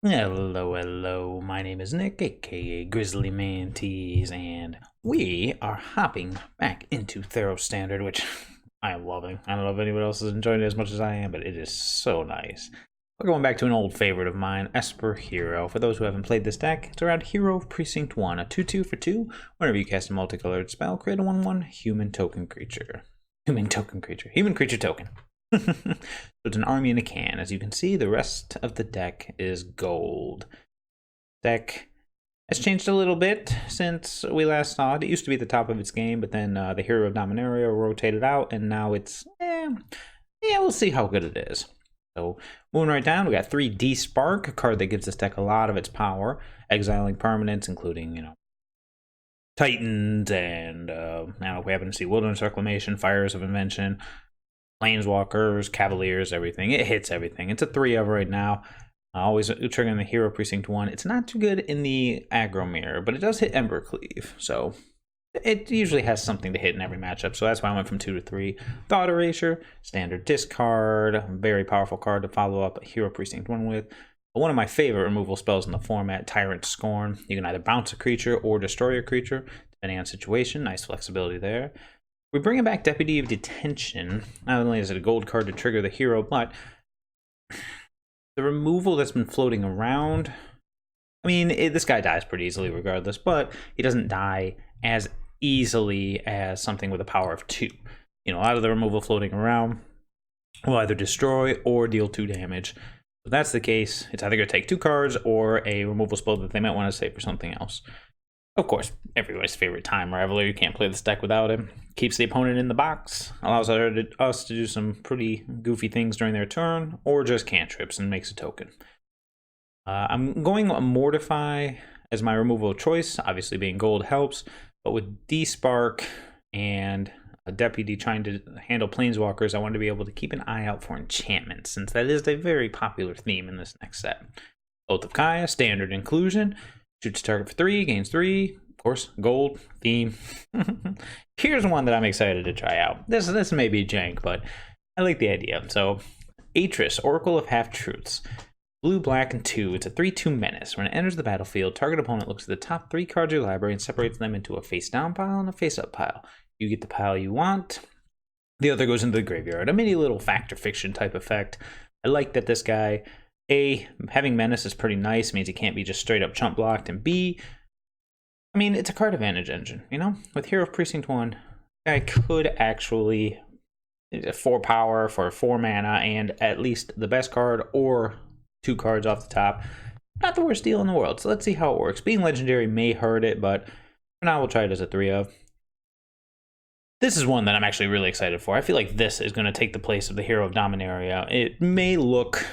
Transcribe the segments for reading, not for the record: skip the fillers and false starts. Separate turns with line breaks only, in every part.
Hello, hello. My name is Nick, aka Grizzly Mantes, and we are hopping back into Theros Standard, which I am loving. I don't know if anyone else is enjoying it as much as I am, but it is so nice. We're going back to an old favorite of mine, Esper Hero. For those who haven't played this deck, it's around Hero of Precinct 1, a 2/2 for 2. Whenever you cast a multicolored spell, create a 1/1 human token creature. Human creature token. So it's an army in a can. As you can see, the rest of the deck is gold. Deck has changed a little bit since we last saw it. It used to be at the top of its game, but then the Hero of Dominaria rotated out, and now it's, yeah, we'll see how good it is. So moving right down, we got 3 D-Spark, a card that gives this deck a lot of its power, exiling permanents, including, Titans, and now we happen to see Wilderness Reclamation, Fires of Invention, Planeswalkers, Cavaliers, everything. It hits everything. It's a 3 of right now. Always triggering the Hero Precinct 1. It's not too good in the aggro mirror, but it does hit Embercleave. So it usually has something to hit in every matchup. So that's why I went from 2 to 3. Thought Erasure, standard discard, very powerful card to follow up Hero Precinct 1 with. But one of my favorite removal spells in the format, Tyrant Scorn. You can either bounce a creature or destroy a creature, depending on situation. Nice flexibility there. We bring it back Deputy of Detention. Not only is it a gold card to trigger the hero, but the removal that's been floating around, I mean, this guy dies pretty easily regardless, but he doesn't die as easily as something with a power of 2. A lot of the removal floating around will either destroy or deal 2 damage. If that's the case, it's either going to take 2 cards or a removal spell that they might want to save for something else. Of course, everybody's favorite Time Raveler. You can't play this deck without him. Keeps the opponent in the box, allows us to do some pretty goofy things during their turn, or just cantrips and makes a token. I'm going Mortify as my removal choice. Obviously, being gold helps, but with D-Spark and a Deputy trying to handle Planeswalkers, I want to be able to keep an eye out for enchantments, since that is a very popular theme in this next set. Oath of Kaya, standard inclusion. Shoots target for 3, gains 3. Of course, gold, theme. Here's one that I'm excited to try out. This may be jank, but I like the idea. So, Atris, Oracle of Half-Truths. Blue, black, and 2. It's a 3/2 menace. When it enters the battlefield, target opponent looks at the top 3 cards of your library and separates them into a face-down pile and a face-up pile. You get the pile you want. The other goes into the graveyard. A mini little fact or fiction type effect. I like that this guy, A, having menace is pretty nice, means he can't be just straight up chump blocked, and B, I mean, it's a card advantage engine, With Hero of Precinct 1, I could actually 4 power for 4 mana and at least the best card or 2 cards off the top. Not the worst deal in the world, so let's see how it works. Being legendary may hurt it, but for now we'll try it as a 3 of. This is one that I'm actually really excited for. I feel like this is going to take the place of the Hero of Dominaria. It may look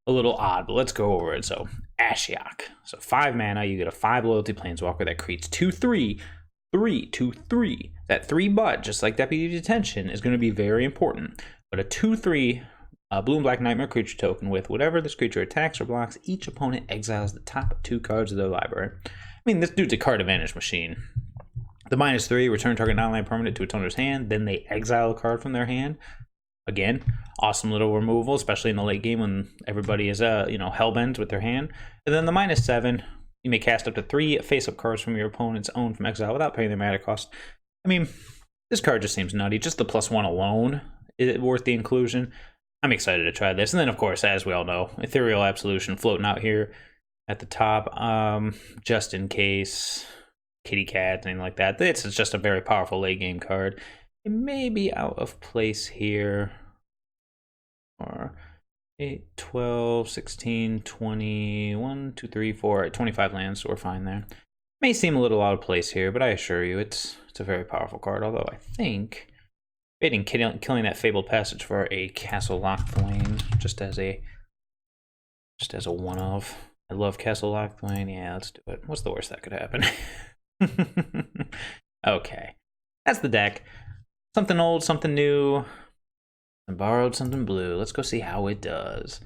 a little odd, but let's go over it. So, Ashiok. So 5 mana, you get a 5 loyalty Planeswalker that creates 2/3, 3/2/3. That 3 but, just like Deputy Detention, is going to be very important. But a 2/3 blue and black nightmare creature token with whatever this creature attacks or blocks, each opponent exiles the top 2 cards of their library. I mean, this dude's a card advantage machine. The -3, return target non-land permanent to its owner's hand, then they exile a card from their hand. Again, awesome little removal, especially in the late game when everybody is, hellbent with their hand. And then the -7, you may cast up to 3 face-up cards from your opponent's own from exile without paying their mana cost. I mean, this card just seems nutty. Just the +1 alone is it worth the inclusion. I'm excited to try this. And then, of course, as we all know, Ethereal Absolution floating out here at the top, just in case, kitty cat, anything like that. This is just a very powerful late game card. It may be out of place here. Or 8, 12, 16, 20, 1, 2, 3, 4, 25 lands, so we're fine there. May seem a little out of place here, but I assure you it's a very powerful card, although I think killing that Fabled Passage for a Castle Locthwain just as a one-of. I love Castle Locthwain. Yeah, let's do it. What's the worst that could happen? Okay. That's the deck. Something old, something new. And borrowed something blue. Let's go see how it does.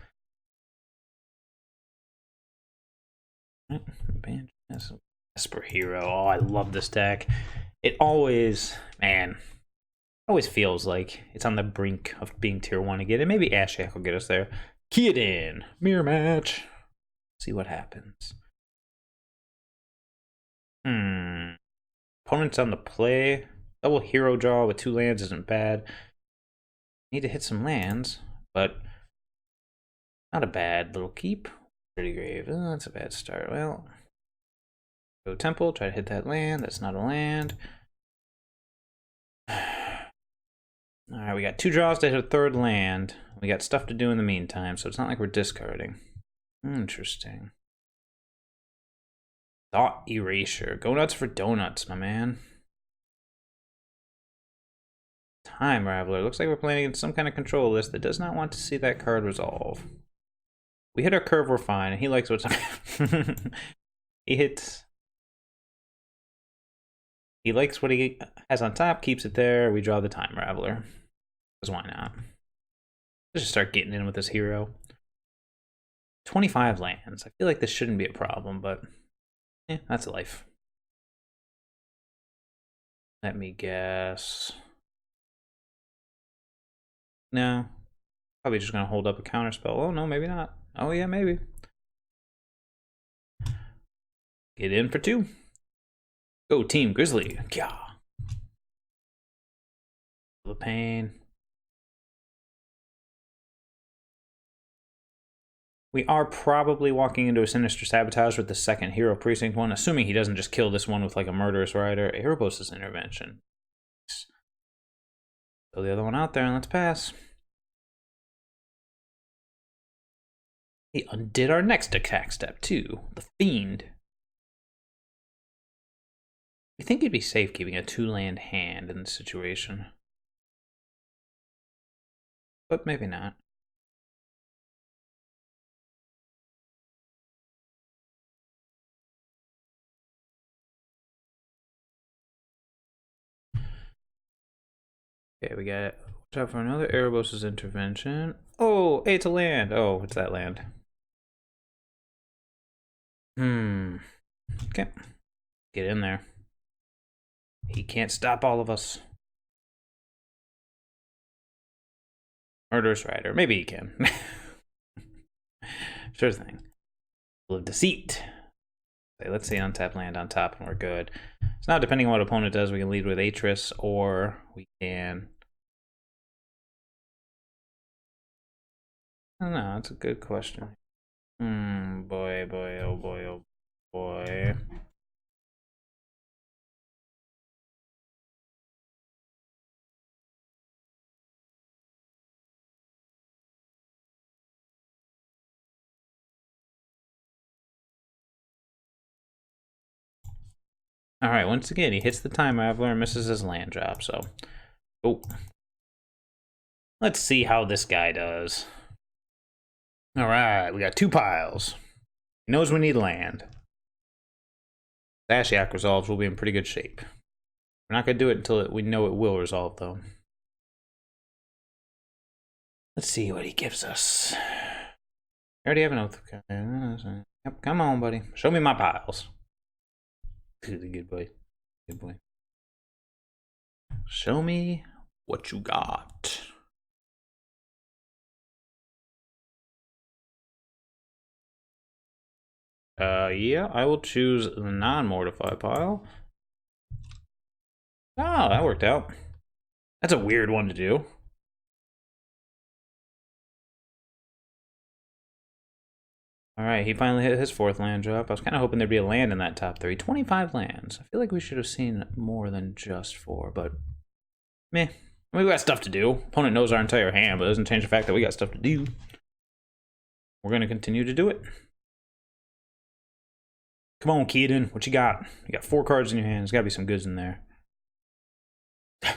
Esper Hero. Oh, I love this deck. It always feels like it's on the brink of being tier 1 again. And maybe Ashiok will get us there. Key it in. Mirror match. See what happens. Opponent's on the play. Double hero draw with 2 lands isn't bad. Need to hit some lands, but not a bad little keep. Dirty Grave. Oh, that's a bad start. Well, go Temple, try to hit that land. That's not a land. Alright, we got 2 draws to hit a 3rd land. We got stuff to do in the meantime, so it's not like we're discarding. Interesting. Thought Erasure. Go nuts for donuts, my man. Time Raveler. Looks like we're playing against some kind of control list that does not want to see that card resolve. We hit our curve, we're fine, and he likes what's he hits. He likes what he has on top, keeps it there. We draw the Time Raveler. Because why not? Let's just start getting in with this hero. 25 lands. I feel like this shouldn't be a problem, but yeah, that's life. Let me guess. No. Probably just gonna hold up a counterspell. Oh no, maybe not. Oh yeah, maybe. Get in for 2. Go Team Grizzly. Yeah. The pain. We are probably walking into a Sinister Sabotage with the 2nd Hero Precinct one, assuming he doesn't just kill this one with like a Murderous Rider. Erebos' Intervention. Throw the other one out there and let's pass. He undid our next attack step too. The Fiend. We think it'd be safe keeping a 2-land hand in this situation. But maybe not. Okay, we got it. Watch out for another Erebos' Intervention. Oh, hey, it's a land. Oh, it's that land. Okay. Get in there. He can't stop all of us. Murderous Rider. Maybe he can. Sure thing. Full of Deceit. Okay, let's see untap land on top and we're good. So now depending on what opponent does, we can lead with Atris or we can... I don't know, that's a good question. Boy, boy, oh boy, oh boy. Alright, once again, he hits the Time Raveler and misses his land drop, so... Oh. Let's see how this guy does. Alright, we got 2 piles. He knows we need land. Ashiok resolves, we'll be in pretty good shape. We're not going to do it until we know it will resolve, though. Let's see what he gives us. I already have an Oath of Kaya. Yep, come on, buddy. Show me my piles. Good boy. Good boy. Show me what you got. Yeah, I will choose the non-mortify pile. Oh, that worked out. That's a weird one to do. Alright, he finally hit his 4th land drop. I was kind of hoping there'd be a land in that top 3. 25 lands. I feel like we should have seen more than just 4, but... meh. We got stuff to do. Opponent knows our entire hand, but it doesn't change the fact that we got stuff to do. We're going to continue to do it. Come on, Keaton. What you got? You got 4 cards in your hand. There's got to be some goods in there. Are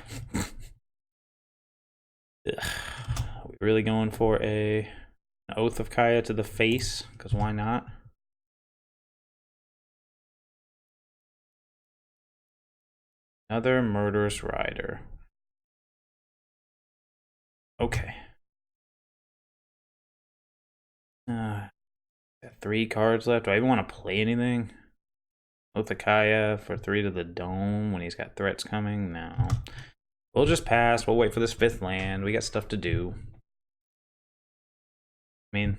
we really going for an Oath of Kaya to the face? Because why not? Another Murderous Rider. Okay. Got 3 cards left. Do I even want to play anything? Oath of Kaya for 3 to the dome when he's got threats coming? No. We'll just pass. We'll wait for this 5th land. We got stuff to do. I mean,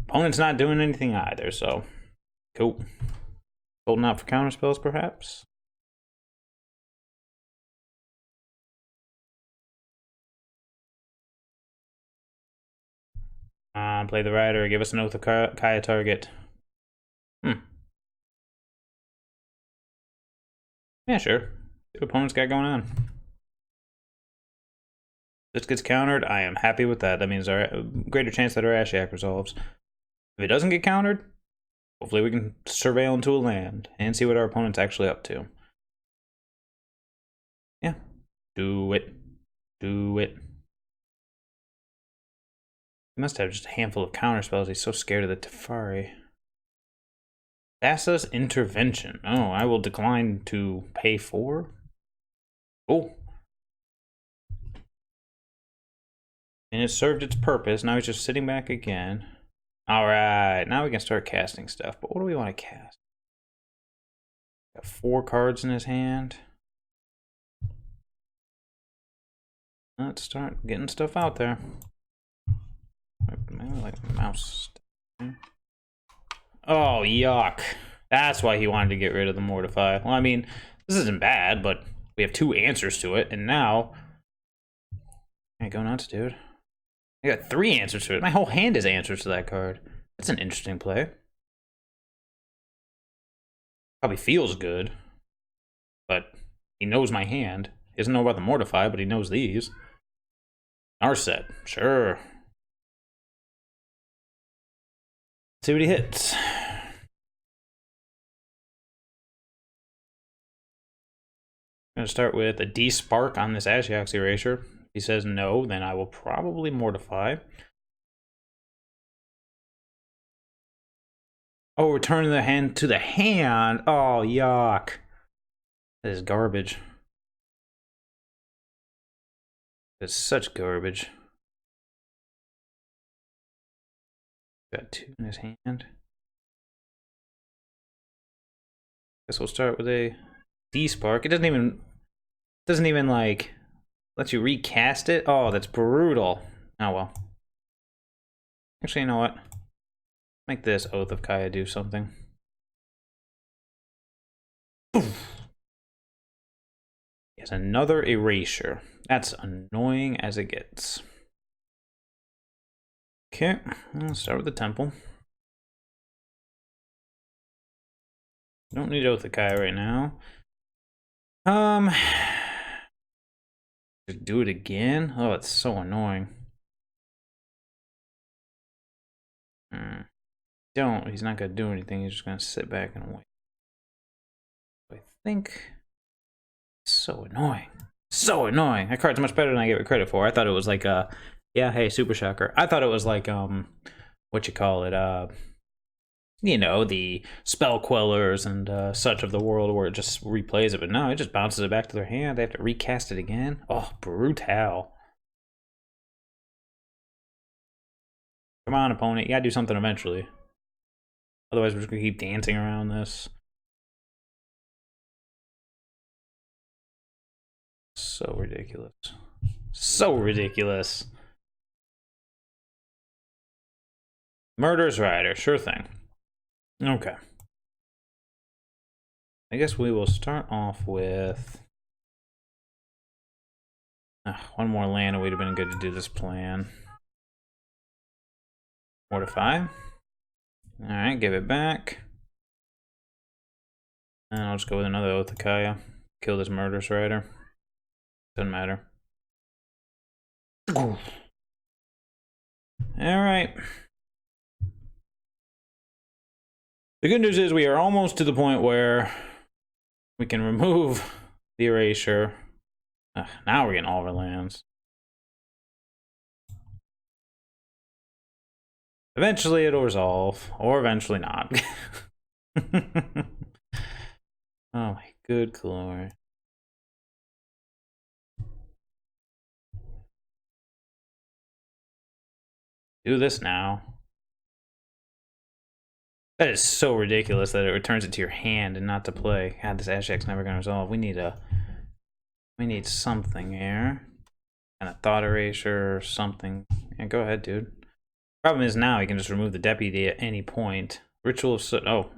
Opponent's not doing anything either, so cool. Holding out for counter spells, perhaps. Play the rider. Give us an Oath of Kaya target. Yeah, sure. See what opponent's got going on. This gets countered. I am happy with that. That means our greater chance that our Ashiok resolves. If it doesn't get countered, hopefully we can surveil into a land and see what our opponent's actually up to. Yeah. Do it. Do it. He must have just a handful of counter spells. He's so scared of the Teferi. Thassa's Intervention. Oh, I will decline to pay for. Oh. And it served its purpose. Now he's just sitting back again. Alright, now we can start casting stuff. But what do we want to cast? Got 4 cards in his hand. Let's start getting stuff out there. Maybe like a mouse. Oh, yuck. That's why he wanted to get rid of the Mortify. Well, I mean, this isn't bad, but we have 2 answers to it, and now... Can't go nuts, dude. I got 3 answers to it. My whole hand is answers to that card. That's an interesting play. Probably feels good. But he knows my hand. He doesn't know about the Mortify, but he knows these. Narset. Sure. Let's see what he hits. I'm going to start with a D-Spark on this Ashiok's Erasure. If he says no, then I will probably Mortify. Oh, return the hand to the hand. Oh, yuck. That is garbage. It's such garbage. Got 2 in his hand. Guess we'll start with a D-Spark. It doesn't even like let you recast it. Oh, that's brutal. Oh well. Actually, you know what? Make this Oath of Kaya do something. Yes, another Erasure. That's annoying as it gets. Okay, let's start with the Temple. Don't need Oath of Kaya right now. Do it again? Oh, it's so annoying. Don't. He's not gonna do anything. He's just gonna sit back and wait. I think it's so annoying. So annoying. That card's much better than I gave it credit for. I thought it was like yeah, hey, Super Shocker. I thought it was like what you call it, you know, the spell quellers and such of the world where it just replays it, but no, it just bounces it back to their hand. They have to recast it again. Oh, brutal. Come on, opponent. You gotta do something eventually. Otherwise, we're just gonna keep dancing around this. So ridiculous. So ridiculous. Murder's Rider. Sure thing. Okay. I guess we will start off with... one more land. It would have been good to do this plan. Mortify. Alright, give it back. And I'll just go with another Oath of Kaya. Kill this Murderous Rider. Doesn't matter. Alright. The good news is we are almost to the point where we can remove the Erasure. Now we're getting all of our lands. Eventually it'll resolve, or eventually not. Oh my good glory. Do this now. That is so ridiculous that it returns it to your hand and not to play. God, this Ashiok's never gonna resolve. We need something here. Kind of Thought Erasure or something. Yeah, go ahead, dude. Problem is now he can just remove the deputy at any point. Ritual of Soot. Oh,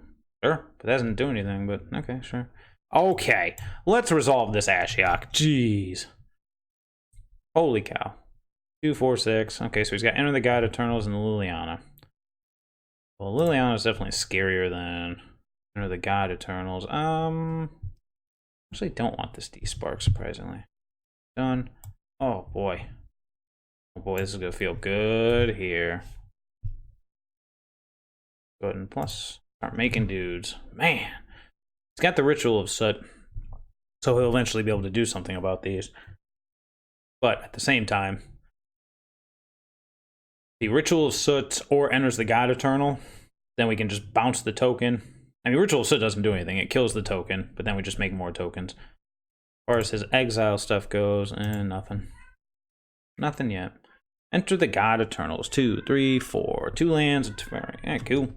sure. But that doesn't do anything, but okay, sure. Okay, let's resolve this Ashiok. Jeez. Holy cow. 2, 4, 6. Okay, so he's got Enter the God Eternals and the Liliana. Well, Liliana is definitely scarier than Enter the God Eternals. Actually don't want this D-Spark, surprisingly. Done. Oh, boy. Oh, boy, this is going to feel good here. Go ahead and plus. Start making dudes. Man. He's got the Ritual of Soot, so he'll eventually be able to do something about these. But at the same time, the Ritual of Soot or enters the God Eternal, then we can just bounce the token. I mean, Ritual of Soot doesn't do anything. It kills the token, but then we just make more tokens. As far as his exile stuff goes, nothing. Nothing yet. Enter the God Eternals. 2, 3, 4. 2 lands. Yeah, cool.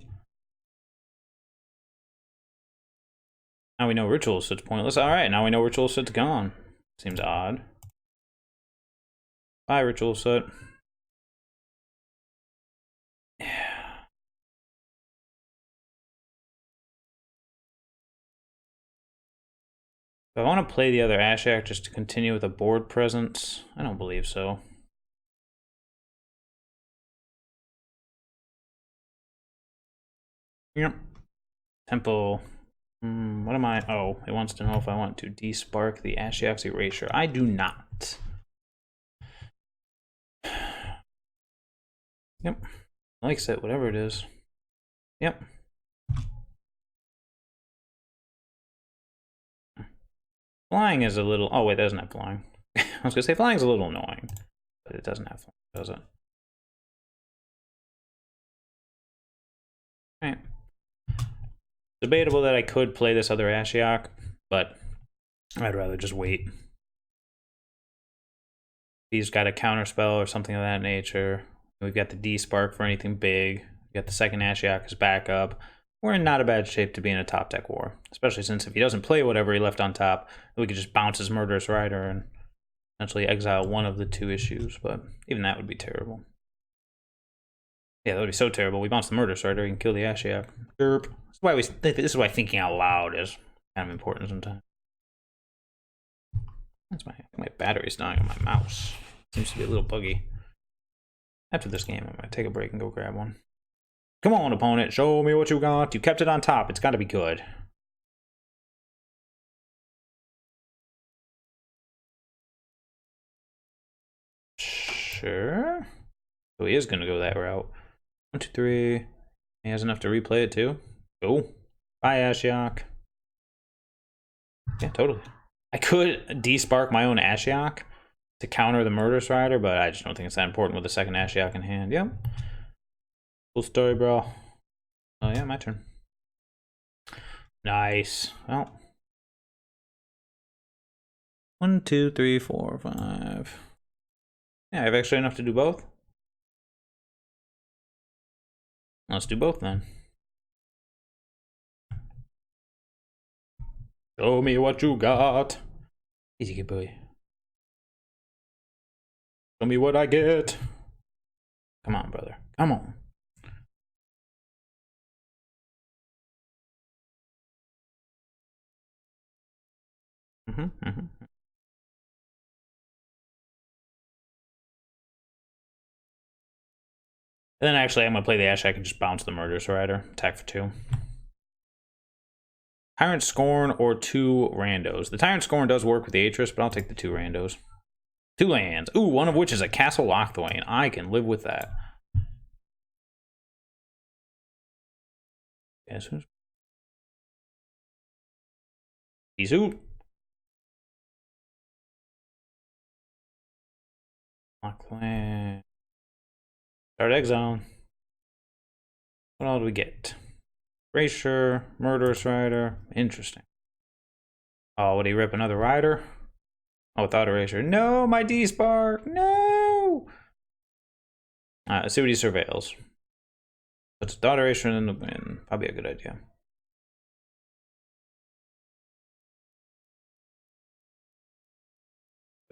Now we know Ritual of Soot's pointless. Alright, now we know Ritual of Soot's gone. Seems odd. Bye, Ritual of Soot. Do I want to play the other Ashiok just to continue with a board presence? I don't believe so. Yep. Temple. What am I? Oh, it wants to know if I want to despark the Ashiok's Erasure. I do not. Yep. Likes it, whatever it is. Yep. Flying is a little... Oh, wait, that doesn't have flying. I was going to say flying is a little annoying, but it doesn't have flying, does it? Alright. Debatable that I could play this other Ashiok, but I'd rather just wait. He's got a counterspell or something of that nature. We've got the D-Spark for anything big. We've got the second Ashiok as backup. We're in not a bad shape to be in a top deck war. Especially since if he doesn't play whatever he left on top, we could just bounce his Murderous Rider and essentially exile one of the 2 issues. But even that would be terrible. Yeah, that would be so terrible. We bounce the Murderous Rider, we can kill the Ashiok. Derp. This is why thinking out loud is kind of important sometimes. That's my battery's dying on my mouse. Seems to be a little buggy. After this game, I'm gonna take a break and go grab one. Come on, opponent, show me what you got. You kept it on top. It's got to be good. Sure. So he is gonna go that route. 1, 2, 3. He has enough to replay it too. Go. Bye, Ashiok. Yeah, totally. I could despark my own Ashiok to counter the Murderous Rider, but I just don't think it's that important with the second Ashiok in hand. Yep. Cool story, bro. Oh, yeah, my turn. Nice. Well. 1, 2, 3, 4, 5. Yeah, I have extra enough to do both. Let's do both then. Show me what you got. Easy, good boy. Show me what I get. Come on, brother. Come on. And then actually, I'm going to play the Ash. I can just bounce the Murderous Rider. Attack for 2. Tyrant Scorn or 2 randos. The Tyrant Scorn does work with the Atris, but I'll take the 2 randos. 2 lands. Ooh, one of which is a Castle Lochthwain. I can live with that. Guess who's... He's who? Lochthwain. Start exile. What all do we get? Erasure, Murderous Rider. Interesting. Oh, would he rip another Rider? Oh, without Erasure. No, my D-Spark. No! Let's see what he surveils. Let's without Erasure and then the win. Probably a good idea.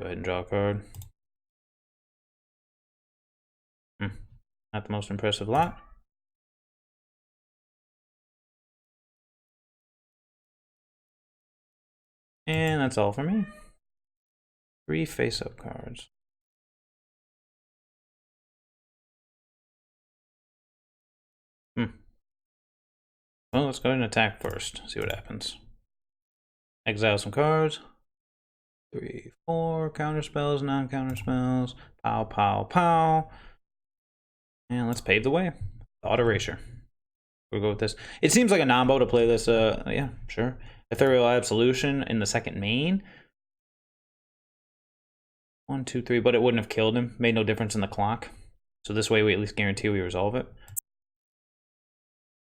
Go ahead and draw a card. Not the most impressive lot. And that's all for me. 3 face-up cards. Well, let's go ahead and attack first. See what happens. Exile some cards. 3, 4 counter spells, non-counter spells. Pow, pow, pow. And let's pave the way. Thought Erasure. We'll go with this. It seems like a nombo to play this. Yeah, sure. Ethereal Absolution in the second main. 1, 2, 3, but it wouldn't have killed him. Made no difference in the clock. So this way we at least guarantee we resolve it.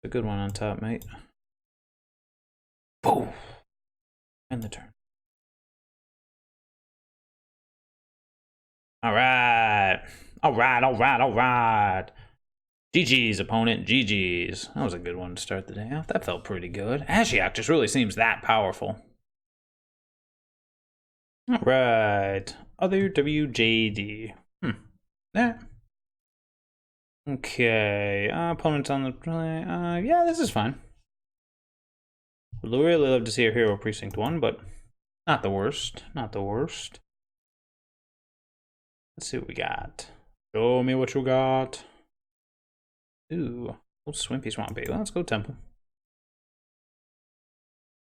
A good one on top, mate. Boom. End the turn. All right. All right, all right, all right. GG's, opponent. GG's. That was a good one to start the day off. That felt pretty good. Ashiok just really seems that powerful. All right. Other WJD. Yeah. Okay. Opponent's on the play. Yeah, this is fine. Would really love to see a Hero Precinct 1, but not the worst. Not the worst. Let's see what we got. Show me what you got. Ooh, old Swimpy Swampy. Well, let's go Temple.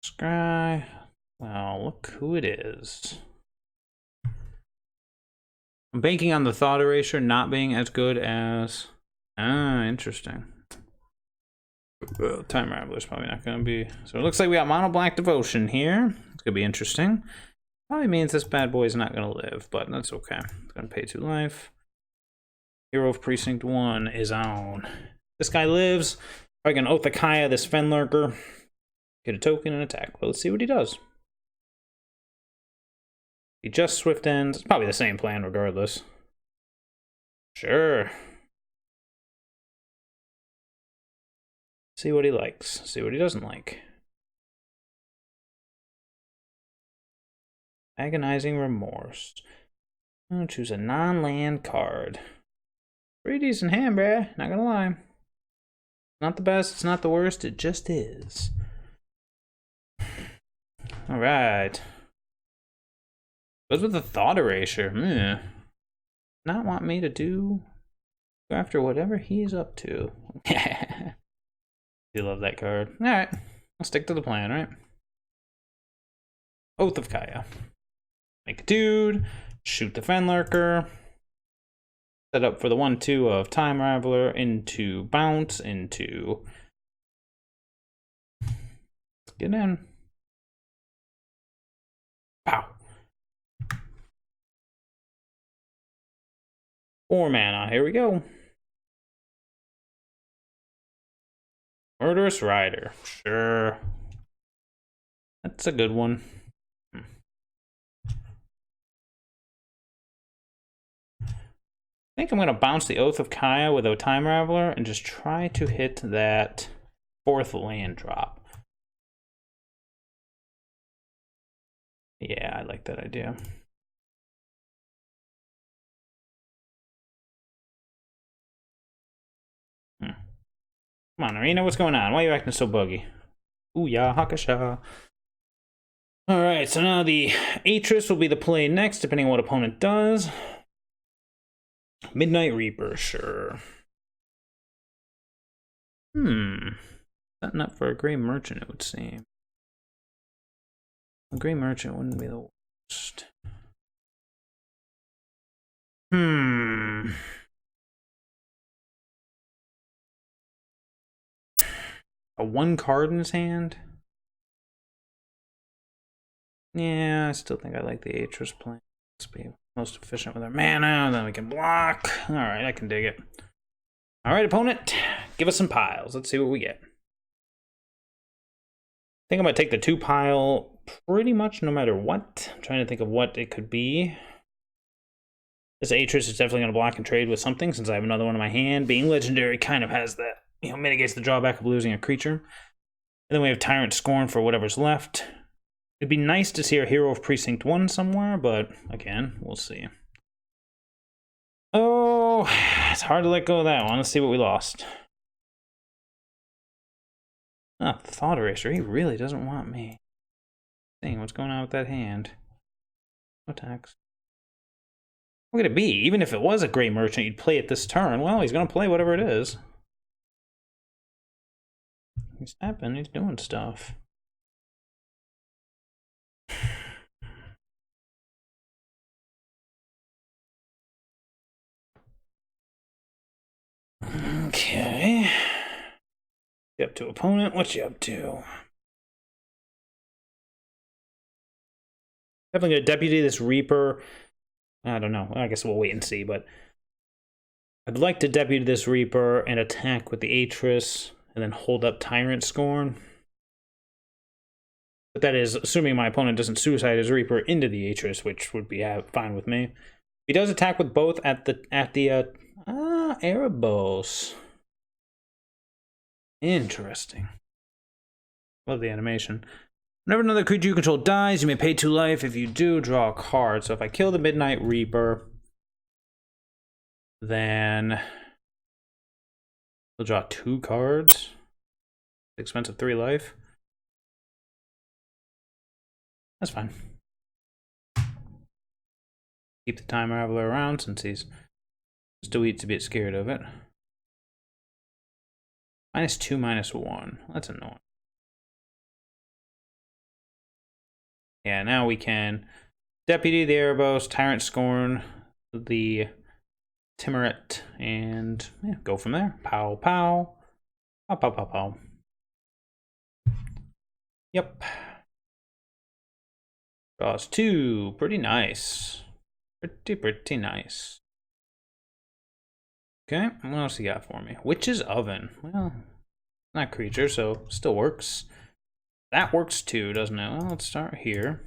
Scry. Well, look who it is. I'm banking on the Thought Erasure not being as good as... interesting. Well, Time Raveler's probably not going to be... So it looks like we got Mono Black Devotion here. It's going to be interesting. Probably means this bad boy is not going to live, but that's okay. It's going to pay 2 life. Hero of Precinct 1 is on. This guy lives. Probably going to Oath of Kaya this Fenlurker. Get a token and attack. Well, let's see what he does. He just Swift Ends. It's probably the same plan regardless. Sure. See what he likes. See what he doesn't like. Agonizing Remorse. I'll choose a non-land card. Pretty decent hand, bruh. Not gonna lie. Not the best, it's not the worst, it just is. Alright. Goes with the Thought Erasure. Not want me to go after whatever he's up to. You love that card. Alright. I'll stick to the plan, right? Oath of Kaya. Make a dude. Shoot the Fenlurker. Set up for the 1/2 of Time Raveler into Bounce into... Get in. Pow. 4 mana. Here we go. Murderous Rider. Sure. That's a good one. I think I'm going to bounce the Oath of Kaya with a Time Raveler and just try to hit that 4th land drop. Yeah, I like that idea. Come on, Arena, what's going on? Why are you acting so buggy? Ooh, yeah, Hakasha. Alright, so now the Atris will be the play next, depending on what opponent does. Midnight Reaper, sure. Setting up for a Grey Merchant, it would seem. A Grey Merchant wouldn't be the worst. A 1 card in his hand? Yeah, I still think I like the Atris plan. Let's be most efficient with our mana, and then we can block. Alright, I can dig it. Alright, opponent, give us some piles. Let's see what we get. I think I'm going to take the 2 pile pretty much no matter what. I'm trying to think of what it could be. This Atris is definitely going to block and trade with something since I have another one in my hand. Being legendary kind of has that, mitigates the drawback of losing a creature. And then we have Tyrant Scorn for whatever's left. It'd be nice to see our Hero of Precinct 1 somewhere, but again, we'll see. Oh, it's hard to let go of that one. Let's see what we lost. Ah, Thought Eraser. He really doesn't want me. Dang, what's going on with that hand? No attacks. What could it be? Even if it was a Great Merchant, you'd play it this turn. Well, he's gonna play whatever it is. He's tapping, he's doing stuff. Okay. You up to, opponent? What you up to? Definitely gonna deputy this Reaper. I don't know. I guess we'll wait and see, but I'd like to deputy this Reaper and attack with the Atris and then hold up Tyrant Scorn. But that is assuming my opponent doesn't suicide his Reaper into the Atris, which would be fine with me. He does attack with both at the Erebos. Interesting. Love the animation. Whenever another creature you control dies, you may pay 2 life. If you do, draw a card. So if I kill the Midnight Reaper, then we'll draw 2 cards. Expensive 3 life. That's fine. Keep the Time Raveler around since he's still a bit scared of it. -2, -1. That's annoying. Yeah, now we can deputy the Erebos, Tyrant Scorn, the Timuret, and yeah, go from there. Pow, pow. Pow, pow, pow, pow. Yep. Draws 2. Pretty nice. Pretty nice. Okay, what else you got for me? Witch's Oven. Well, not creature, so still works. That works too, doesn't it? Well, let's start here.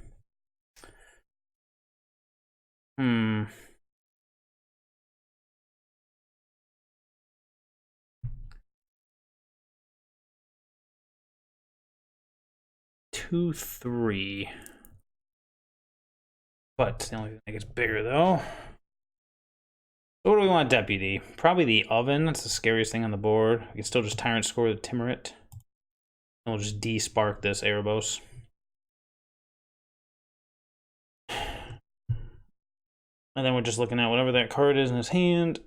2, 3. But the only thing that gets bigger though. So what do we want deputy? Probably the Oven. That's the scariest thing on the board. We can still just Tyrant Score the Timuret. And we'll just de-spark this Erebos. And then we're just looking at whatever that card is in his hand.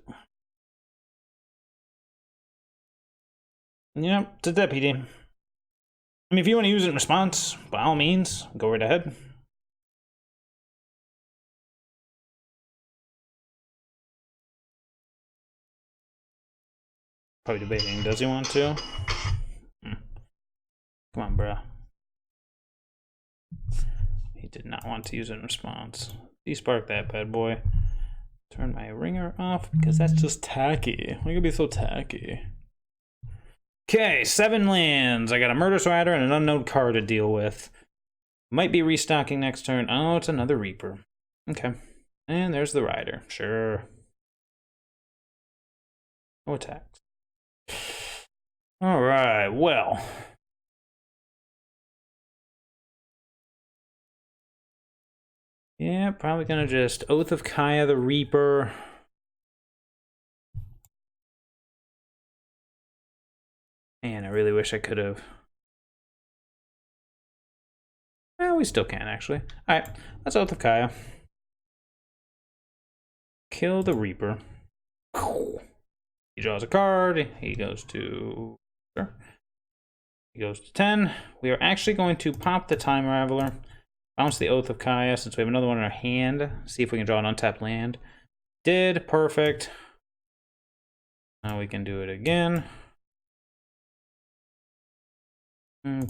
Yep, it's a deputy. I mean, if you want to use it in response, by all means, go right ahead. Probably debating, does he want to? Come on, bruh. He did not want to use it in response. De-spark that bad boy. Turn my ringer off because that's just tacky. Why you be so tacky? Okay, 7 lands. I got a Murderous Rider and an unknown card to deal with. Might be restocking next turn. Oh, it's another Reaper. Okay. And there's the Rider. Sure. No attacks. Alright, well. Yeah, probably gonna just Oath of Kaya the Reaper. Man, I really wish I could have. Well, we still can, actually. Alright, let's Oath of Kaya. Kill the Reaper. He draws a card. He goes to... Sure. He goes to 10. We are actually going to pop the Time Raveler. Bounce the Oath of Kaya since we have another one in our hand. See if we can draw an untapped land. Did. Perfect. Now we can do it again.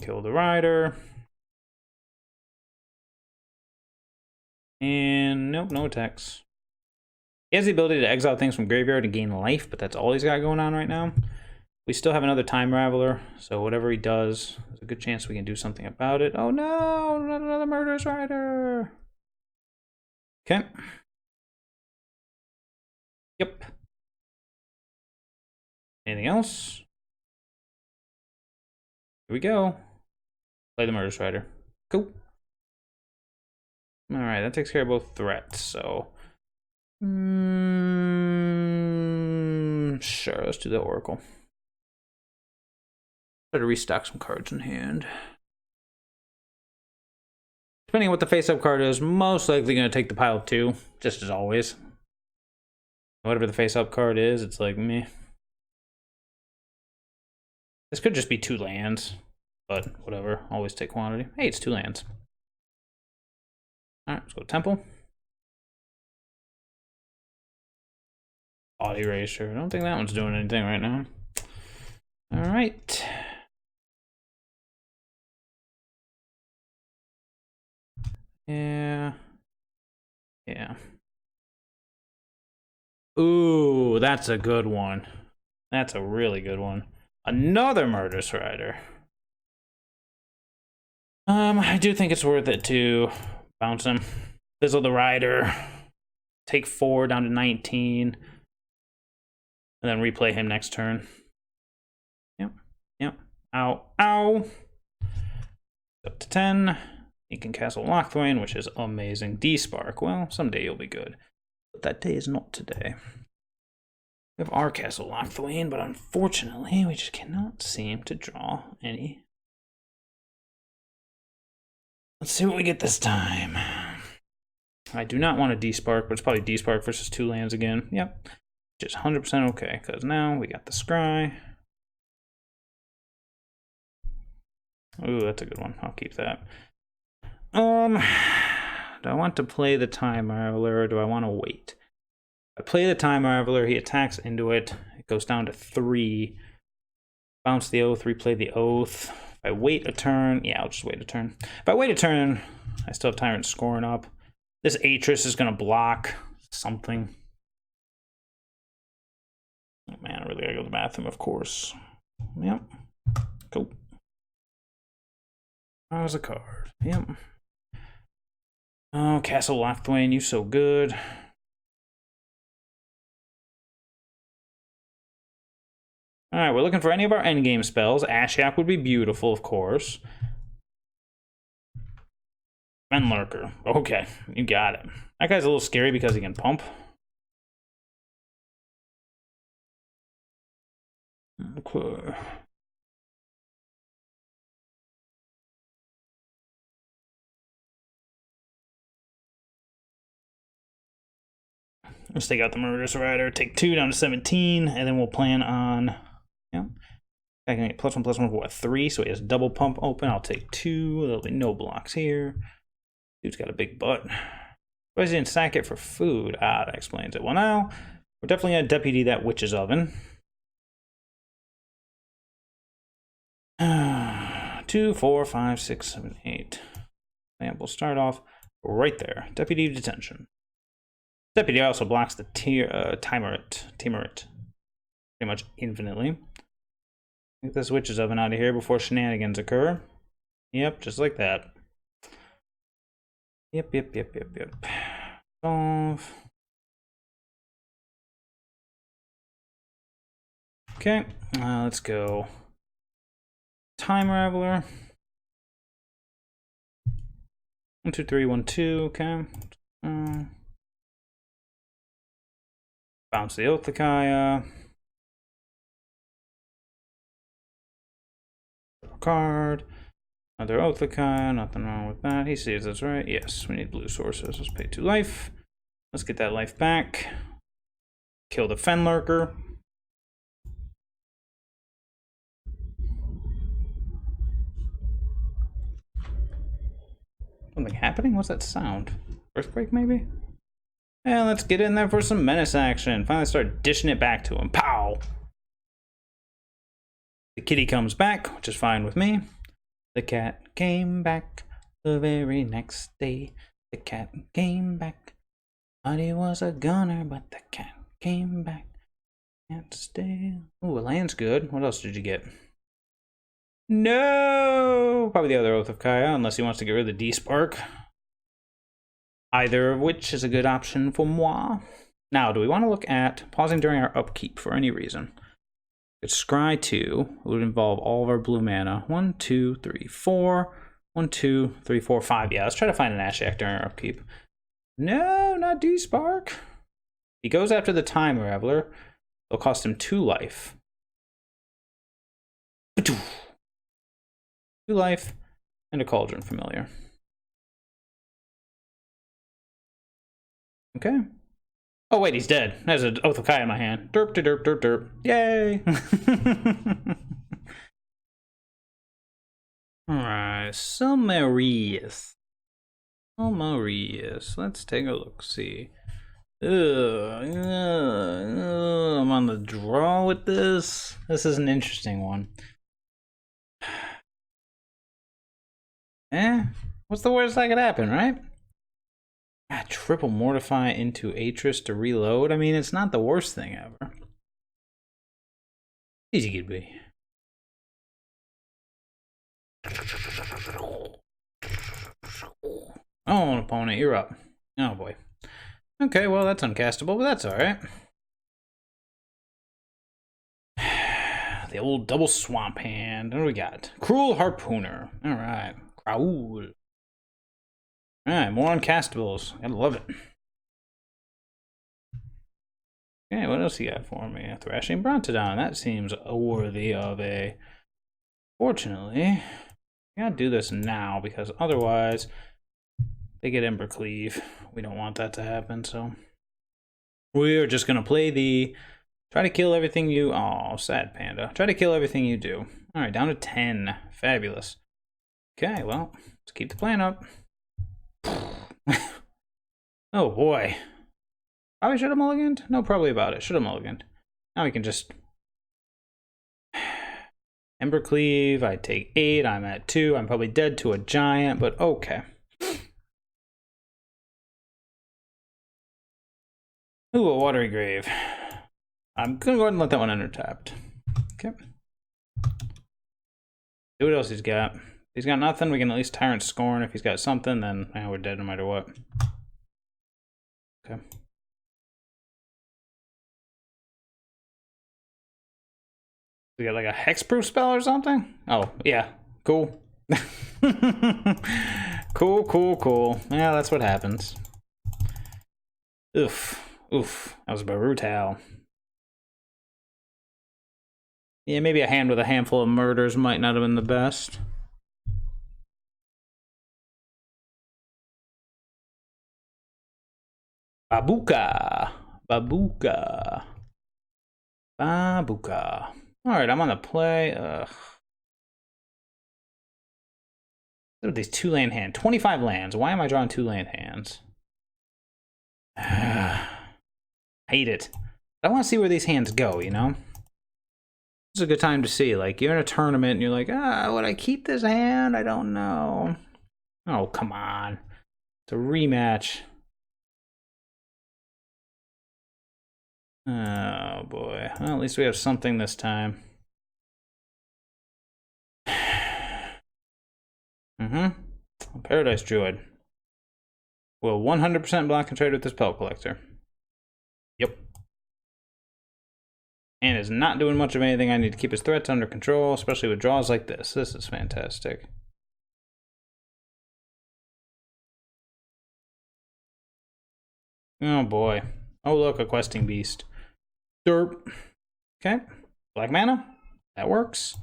Kill the Rider. And nope, no attacks. He has the ability to exile things from graveyard and gain life, but that's all he's got going on right now. We still have another Time Raveler, so whatever he does, there's a good chance we can do something about it. Oh no, not another Murderous Rider. Okay. Yep. Anything else? Here we go. Play the Murderous Rider. Cool. Alright, that takes care of both threats, so Sure, let's do the Oracle. Try to restock some cards in hand. Depending on what the face-up card is, most likely going to take the pile of 2, just as always. Whatever the face-up card is, it's like meh. This could just be 2 lands, but whatever. Always take quantity. Hey, it's 2 lands. Alright, let's go to Temple. Body Racer. I don't think that one's doing anything right now. Alright. Yeah. Yeah. Ooh, that's a good one. That's a really good one. Another Murderous Rider. I do think it's worth it to bounce him. Fizzle the Rider. Take 4 down to 19. And then replay him next turn. Yep. Yep. Ow. Ow. Up to 10. You can castle Lockthwain, which is amazing. D-Spark. Well, someday you'll be good. But that day is not today. We have our castle Lockthwain, but unfortunately, we just cannot seem to draw any. Let's see what we get this time. I do not want a D-Spark, but it's probably D-Spark versus 2 lands again. Yep. Just 100% okay, because now we got the Scry. Ooh, that's a good one. I'll keep that. Do I want to play the Time Marveler, or do I want to wait? If I play the Time Marveler, he attacks into it. It goes down to 3. Bounce the Oath, replay the Oath. If I wait a turn, yeah, I'll just wait a turn. If I wait a turn, I still have Tyrant scoring up. This Atris is going to block something. Oh man, I really gotta go to the bathroom, of course. Yep. Cool. How's a card? Yep. Oh, Castle Lockthwain, you so good. Alright, we're looking for any of our endgame spells. Ashiok would be beautiful, of course. Fenlurker. Okay, you got it. That guy's a little scary because he can pump. Okay. Let's take out the Murderous Rider, take 2 down to 17, and then we'll plan on, yeah. I can get +1/+1 for what, 3, so he has double pump open. I'll take 2, there'll be no blocks here. Dude's got a big butt. Why is he didn't sack it for food? Ah, that explains it. Well, now, we're definitely gonna deputy that Witch's Oven. 2, 4, 5, 6, 7, 8. And we'll start off right there. Deputy Detention. Deputy also blocks the Timerate pretty much infinitely. Get this Witch's Oven out of here before shenanigans occur. Yep, just like that. Yep. Solve. Okay, let's go. Time Raveler. 1, 2, 3, 1, 2. Okay. Bounce the Oathakaya. Card. Another Oathakaya. Nothing wrong with that. He sees us, right? Yes, we need blue sources. Let's pay 2 life. Let's get that life back. Kill the Fenlurker. Something happening? What's that sound? Earthquake, maybe? And let's get in there for some menace action. Finally start dishing it back to him. Pow! The kitty comes back, which is fine with me. The cat came back the very next day. The cat came back. Thought he was a gunner, but the cat came back. Can't stay. Ooh, a land's good. What else did you get? No! Probably the other Oath of Kaya, unless he wants to get rid of the D-Spark. Either of which is a good option for moi. Now, do we want to look at pausing during our upkeep for any reason? It's Scry 2. It would involve all of our blue mana. 1, 2, 3, 4. 1, 2, 3, 4, 5. Yeah, let's try to find an Ashiok during our upkeep. No, not D-Spark. He goes after the Time Raveler. It'll cost him 2 life. 2 life and a Cauldron Familiar. Okay. Oh, wait, he's dead. There's an Oath of Kai in my hand. Derp, derp, derp, derp. Yay! Alright, Silmarius. Silmarius. Let's take a look, see. I'm on the draw with this. This is an interesting one. What's the worst that could happen, right? Triple Mortify into Atris to reload. I mean, it's not the worst thing ever. Easy could be. Oh, opponent, you're up. Oh boy. Okay, well that's uncastable, but that's alright. The old double swamp hand. What do we got? Cruel Harpooner. Alright. Growl. Alright, more uncastables. I love it. Okay, what else you got for me? Thrashing Brontodon. That seems worthy of a... Fortunately, I gotta do this now because otherwise they get Ember Cleave. We don't want that to happen, so we're just gonna play the try to kill everything you. Oh, sad panda. Try to kill everything you do. All right, down to 10. Fabulous. Okay, well, let's keep the plan up. Oh boy. Probably should have mulliganed? No, probably about it. Should have mulliganed. Now we can just Ember Cleave. I take 8. I'm at 2. I'm probably dead to a giant, but okay. Ooh, a Watery Grave. I'm gonna go ahead and let that one untapped. Okay. See what else he's got. If he's got nothing, we can at least Tyrant Scorn. If he's got something, then we're dead no matter what. Okay. We got like a hexproof spell or something? Oh, yeah. Cool. Cool. Yeah, that's what happens. Oof. That was brutal. Yeah, maybe a hand with a handful of murders might not have been the best. Babuka. Alright, I'm on the play. Look at these 2-land hand. 25 lands. Why am I drawing 2-land hands? Hate it. I want to see where these hands go, you know? This is a good time to see. Like, you're in a tournament and you're like, would I keep this hand? I don't know. Oh, come on. It's a rematch. Oh, boy. Well, at least we have something this time. Paradise Druid. Will 100% block and trade with the Spell Collector. Yep. And is not doing much of anything. I need to keep his threats under control, especially with draws like this. This is fantastic. Oh boy. Oh look, a questing beast. Derp. Okay. Black mana. That works.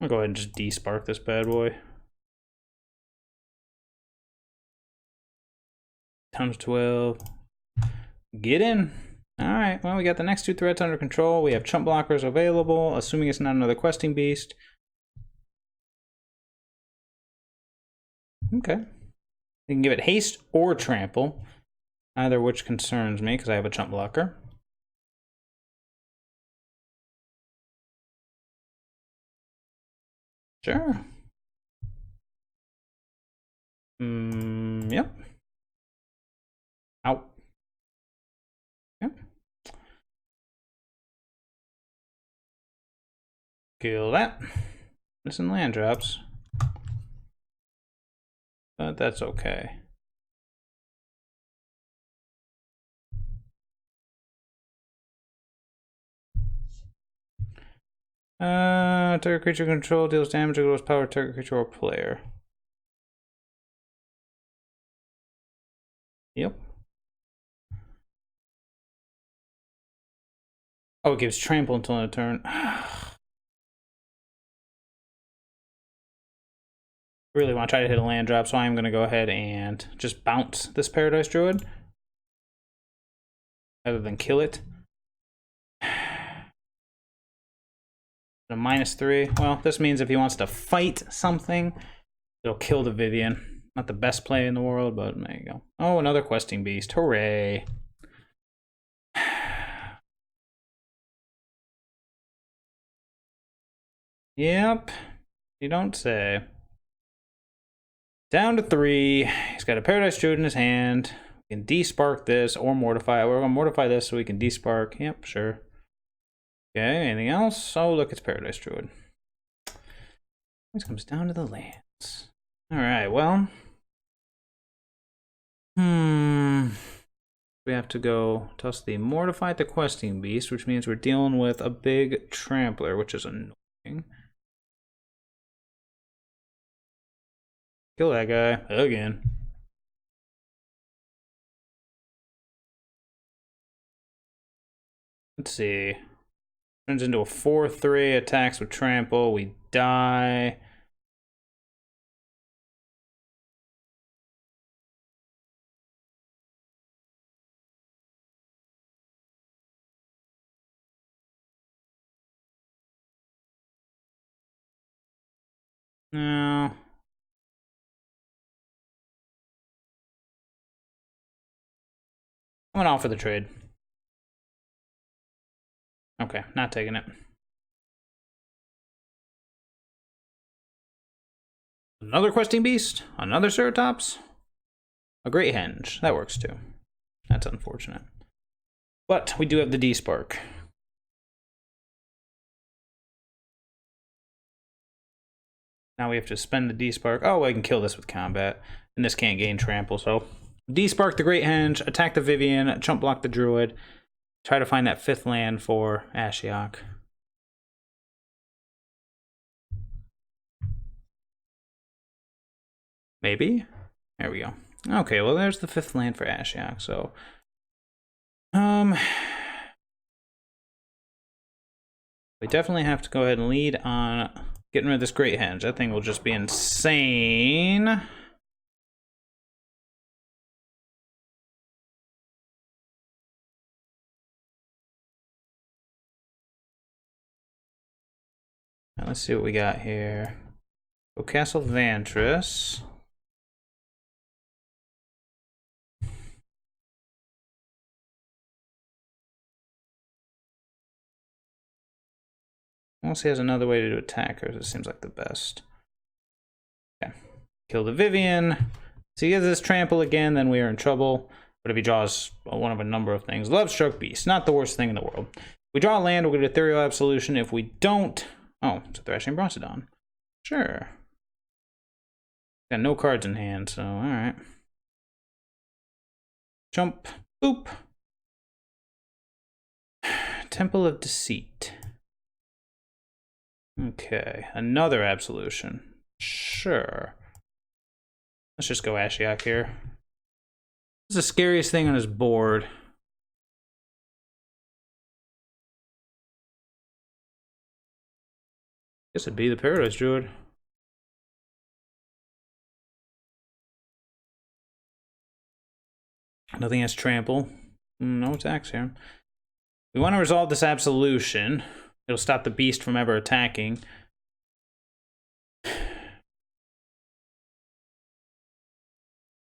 I'll go ahead and just de-spark this bad boy. Times 12. Get in. Alright, well, we got the next 2 threats under control. We have chump blockers available, assuming it's not another questing beast. Okay. We can give it haste or trample, either which concerns me because I have a chump blocker. Sure. Yep. Out. Yep. Kill that. Missing land drops. But that's okay. Target creature control deals damage equals power target creature or player. Yep. Oh, it gives trample until end of turn. Really want to try to hit a land drop, so I'm going to go ahead and just bounce this Paradise Druid rather than kill it. A -3. Well, this means if he wants to fight something, it'll kill the Vivian. Not the best play in the world, but there you go. Oh, another questing beast. Hooray. Yep. You don't say. Down to 3. He's got a Paradise Druid in his hand. We can despark this or mortify. We're going to mortify this so we can despark. Yep, sure. Okay, anything else? Oh, look, it's Paradise Druid. This comes down to the lands. Alright, well. We have to go toss the Mortify the Questing Beast, which means we're dealing with a big Trampler, which is annoying. Kill that guy again. Let's see. Turns into a 4/3, attacks with trample. We die. No. I'm gonna offer the trade. Okay, not taking it. Another questing beast, another Ceratops, a great henge. That works too. That's unfortunate. But we do have the D-Spark. Now we have to spend the D-Spark. Oh, I can kill this with combat. And this can't gain trample, so D-Spark the Great Henge, attack the Vivian, chump block the Druid, try to find that 5th land for Ashiok. Maybe? There we go. Okay, well there's the 5th land for Ashiok, so we definitely have to go ahead and lead on getting rid of this Great Henge. That thing will just be insane. Now, let's see what we got here. Go Castle Vantress. Unless he has another way to do attackers, it seems like the best. Okay. Kill the Vivian. So he gets this trample again, then we are in trouble. But if he draws one of a number of things, Lovestruck Beast, not the worst thing in the world. If we draw a land, we'll get Ethereal Absolution. If we don't, oh, it's a Thrashing Broncodon. Sure. Got no cards in hand, so alright. Jump. Boop. Temple of Deceit. Okay, another Absolution. Sure. Let's just go Ashiok here. This is the scariest thing on his board. Guess it'd be the Paradise Druid. Nothing has trample. No attacks here. We want to resolve this Absolution. It'll stop the beast from ever attacking.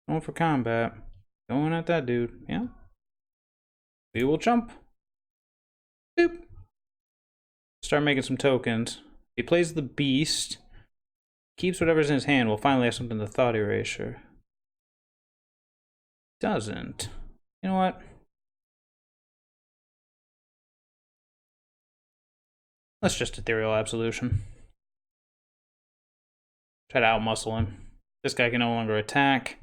Going for combat. Going at that dude. Yeah. We will jump. Boop. Start making some tokens. If he plays the beast, keeps whatever's in his hand, we'll finally have something to Thought Erasure. Doesn't. You know what? Let's just Ethereal Absolution. Try to outmuscle him. This guy can no longer attack.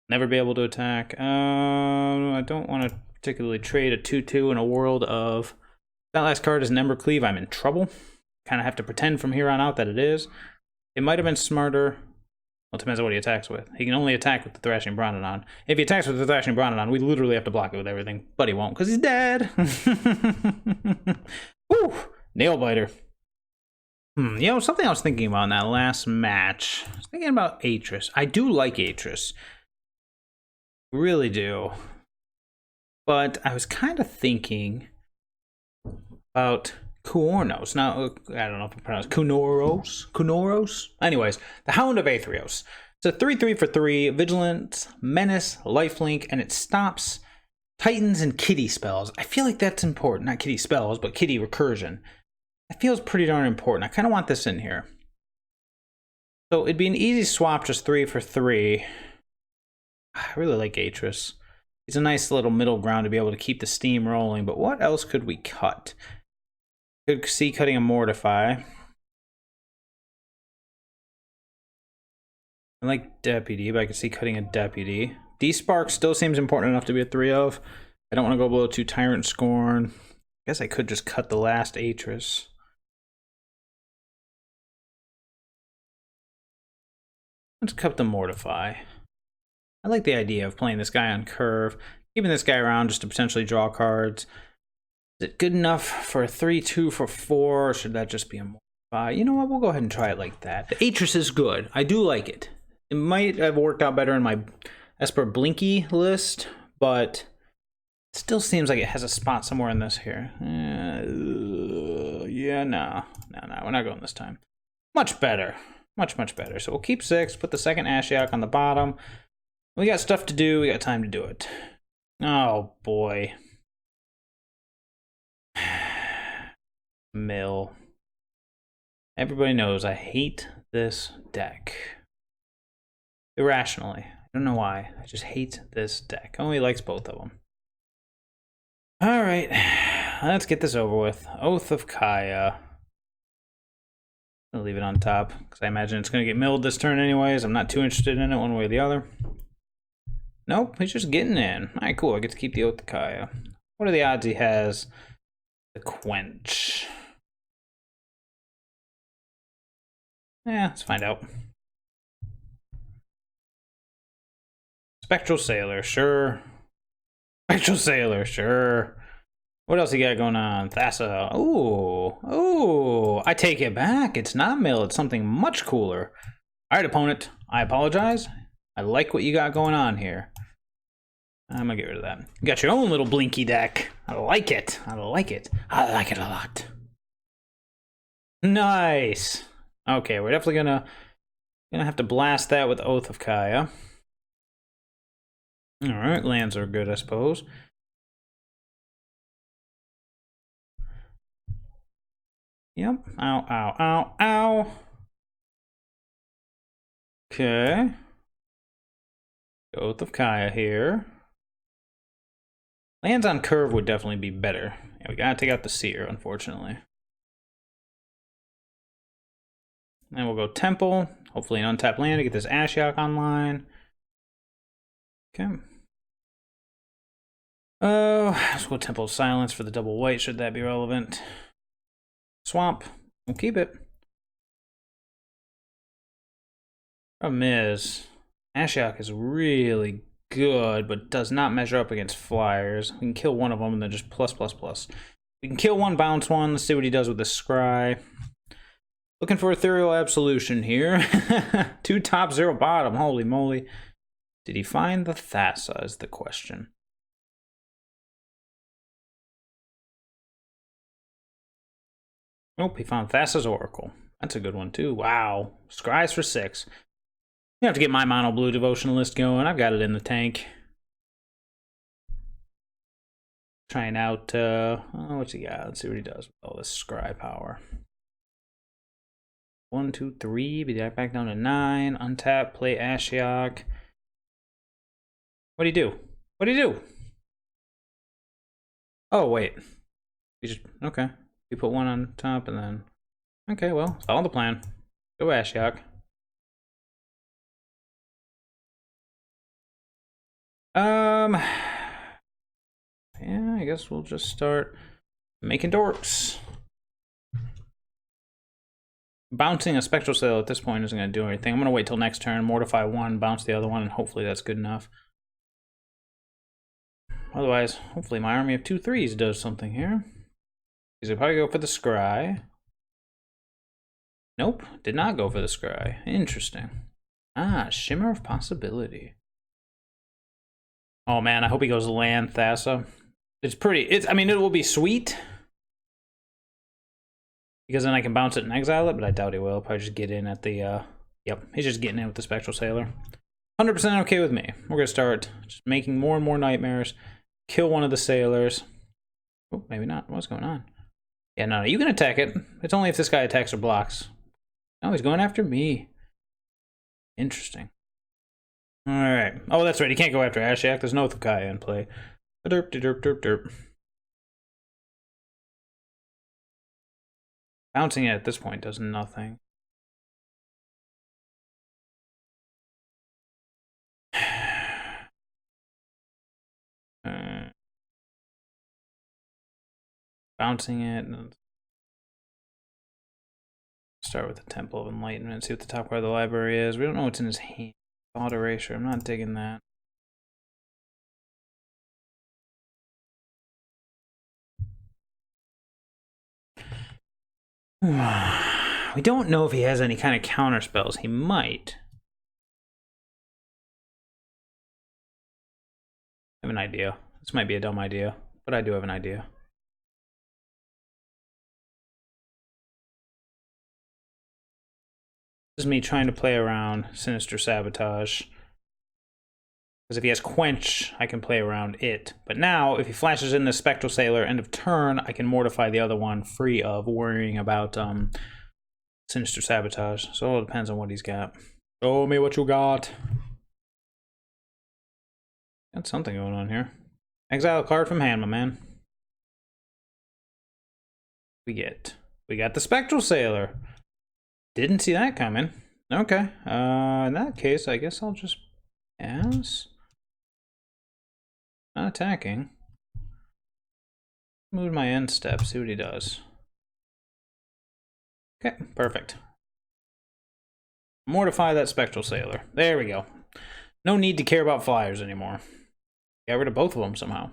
Never be able to attack. I don't want to particularly trade a 2/2 in a world of... That last card is an Embercleave. I'm in trouble. Kind of have to pretend from here on out that it is. It might have been smarter Well, it depends on what he attacks with. He can only attack with the Thrashing Bronodon. If he attacks with the Thrashing Bronodon, we literally have to block it with everything. But he won't, because he's dead. Woo! Nail biter. You know, something I was thinking about in that last match. I was thinking about Atris. I do like Atris. Really do. But I was kind of thinking about Kuornos. Now, I don't know if I pronounce Kunoros? Kunoros? Anyways, the Hound of Aetherios. It's a 3/3 for 3, Vigilance, Menace, Lifelink, and it stops Titans and Kitty spells. I feel like that's important. Not Kitty spells, but Kitty recursion. That feels pretty darn important. I kind of want this in here. So it'd be an easy swap, just 3 for 3. I really like Atris. He's a nice little middle ground to be able to keep the steam rolling, but what else could we cut? Could see cutting a Mortify. I like Deputy, but I could see cutting a Deputy. D-Spark still seems important enough to be a 3 of. I don't want to go below 2 Tyrant Scorn. I guess I could just cut the last Atris. Let's cut the Mortify. I like the idea of playing this guy on curve, keeping this guy around just to potentially draw cards. Is it good enough for a 3/2 for 4, or should that just be a Mortify? You know what, we'll go ahead and try it like that. The Atris is good. I do like it. It might have worked out better in my Esper Blinky list, but it still seems like it has a spot somewhere in this here. Yeah, no, we're not going this time. Much better. Much better. So we'll keep 6, put the second Ashiok on the bottom. We got stuff to do, we got time to do it. Oh boy. Mill. Everybody knows I hate this deck. Irrationally. I don't know why. I just hate this deck. Only likes both of them. Alright. Let's get this over with. Oath of Kaya. I'll leave it on top, because I imagine it's going to get milled this turn anyways. I'm not too interested in it one way or the other. Nope, he's just getting in. Alright, cool. I get to keep the Oath of Kaya. What are the odds he has the Quench? Yeah, let's find out. Spectral Sailor, sure. Spectral Sailor, sure. What else you got going on? Thassa. Ooh, I take it back. It's not mill. It's something much cooler. All right, opponent. I apologize. I like what you got going on here. I'm gonna get rid of that. You got your own little Blinky deck. I like it. I like it. I like it a lot. Nice. Okay, we're definitely gonna have to blast that with Oath of Kaya. All right, lands are good, I suppose. Yep. Ow. Okay. Oath of Kaya here. Lands on curve would definitely be better. Yeah, we gotta take out the Seer, unfortunately. And we'll go Temple. Hopefully an untapped land to get this Ashiok online. Okay. Let's go Temple of Silence for the double white, should that be relevant. Swamp. We'll keep it. Problem is, Ashiok is really good, but does not measure up against flyers. We can kill one of them and then just plus. We can kill one, bounce one. Let's see what he does with the Scry. Looking for Ethereal Absolution here. 2 top, 0 bottom. Holy moly. Did he find the Thassa is the question. Nope, he found Thassa's Oracle. That's a good one too. Wow. Scries for 6. You have to get my mono blue devotionalist going. I've got it in the tank. Trying out what's he got? Let's see what he does with all this scry power. 1, 2, 3, be back down to 9. Untap, play Ashiok. What'd he do? Oh wait. He just okay. We put one on top and then okay, well, follow the plan. Go Ashiok. Yeah, I guess we'll just start making dorks. Bouncing a Spectral Sail at this point isn't going to do anything. I'm going to wait till next turn, mortify one, bounce the other one, and hopefully that's good enough. Otherwise, hopefully my army of 2/3s does something here. He's going to probably go for the Scry. Nope, did not go for the Scry. Interesting. Ah, Shimmer of Possibility. Oh man, I hope he goes land Thassa. I mean, it will be sweet. Because then I can bounce it and exile it, but I doubt he will. Probably just get in at the, yep, he's just getting in with the Spectral Sailor. 100% okay with me. We're going to start just making more and more nightmares. Kill one of the sailors. Oh, maybe not. What's going on? Yeah, no, you can attack it. It's only if this guy attacks or blocks. No, he's going after me. Interesting. Alright. Oh, that's right. He can't go after Ashiok. There's no Thukaya in play. Derp, derp, derp, derp. Bouncing it at this point does nothing. Bouncing it. Start with the Temple of Enlightenment. See what the top part of the library is. We don't know what's in his hand. Thought Erasure. I'm not digging that. We don't know if he has any kind of counter spells. He might. I have an idea. This might be a dumb idea, but I do have an idea. This is me trying to play around Sinister Sabotage. Because if he has Quench, I can play around it. But now, if he flashes in the Spectral Sailor end of turn, I can mortify the other one free of worrying about Sinister Sabotage. So it all depends on what he's got. Show me what you got. Got something going on here. Exile a card from hand, my man. We got the Spectral Sailor. Didn't see that coming. Okay. In that case, I guess I'll just pass. Not attacking. Move my end step, see what he does. Okay, perfect. Mortify that Spectral Sailor. There we go. No need to care about flyers anymore. Got rid of both of them somehow.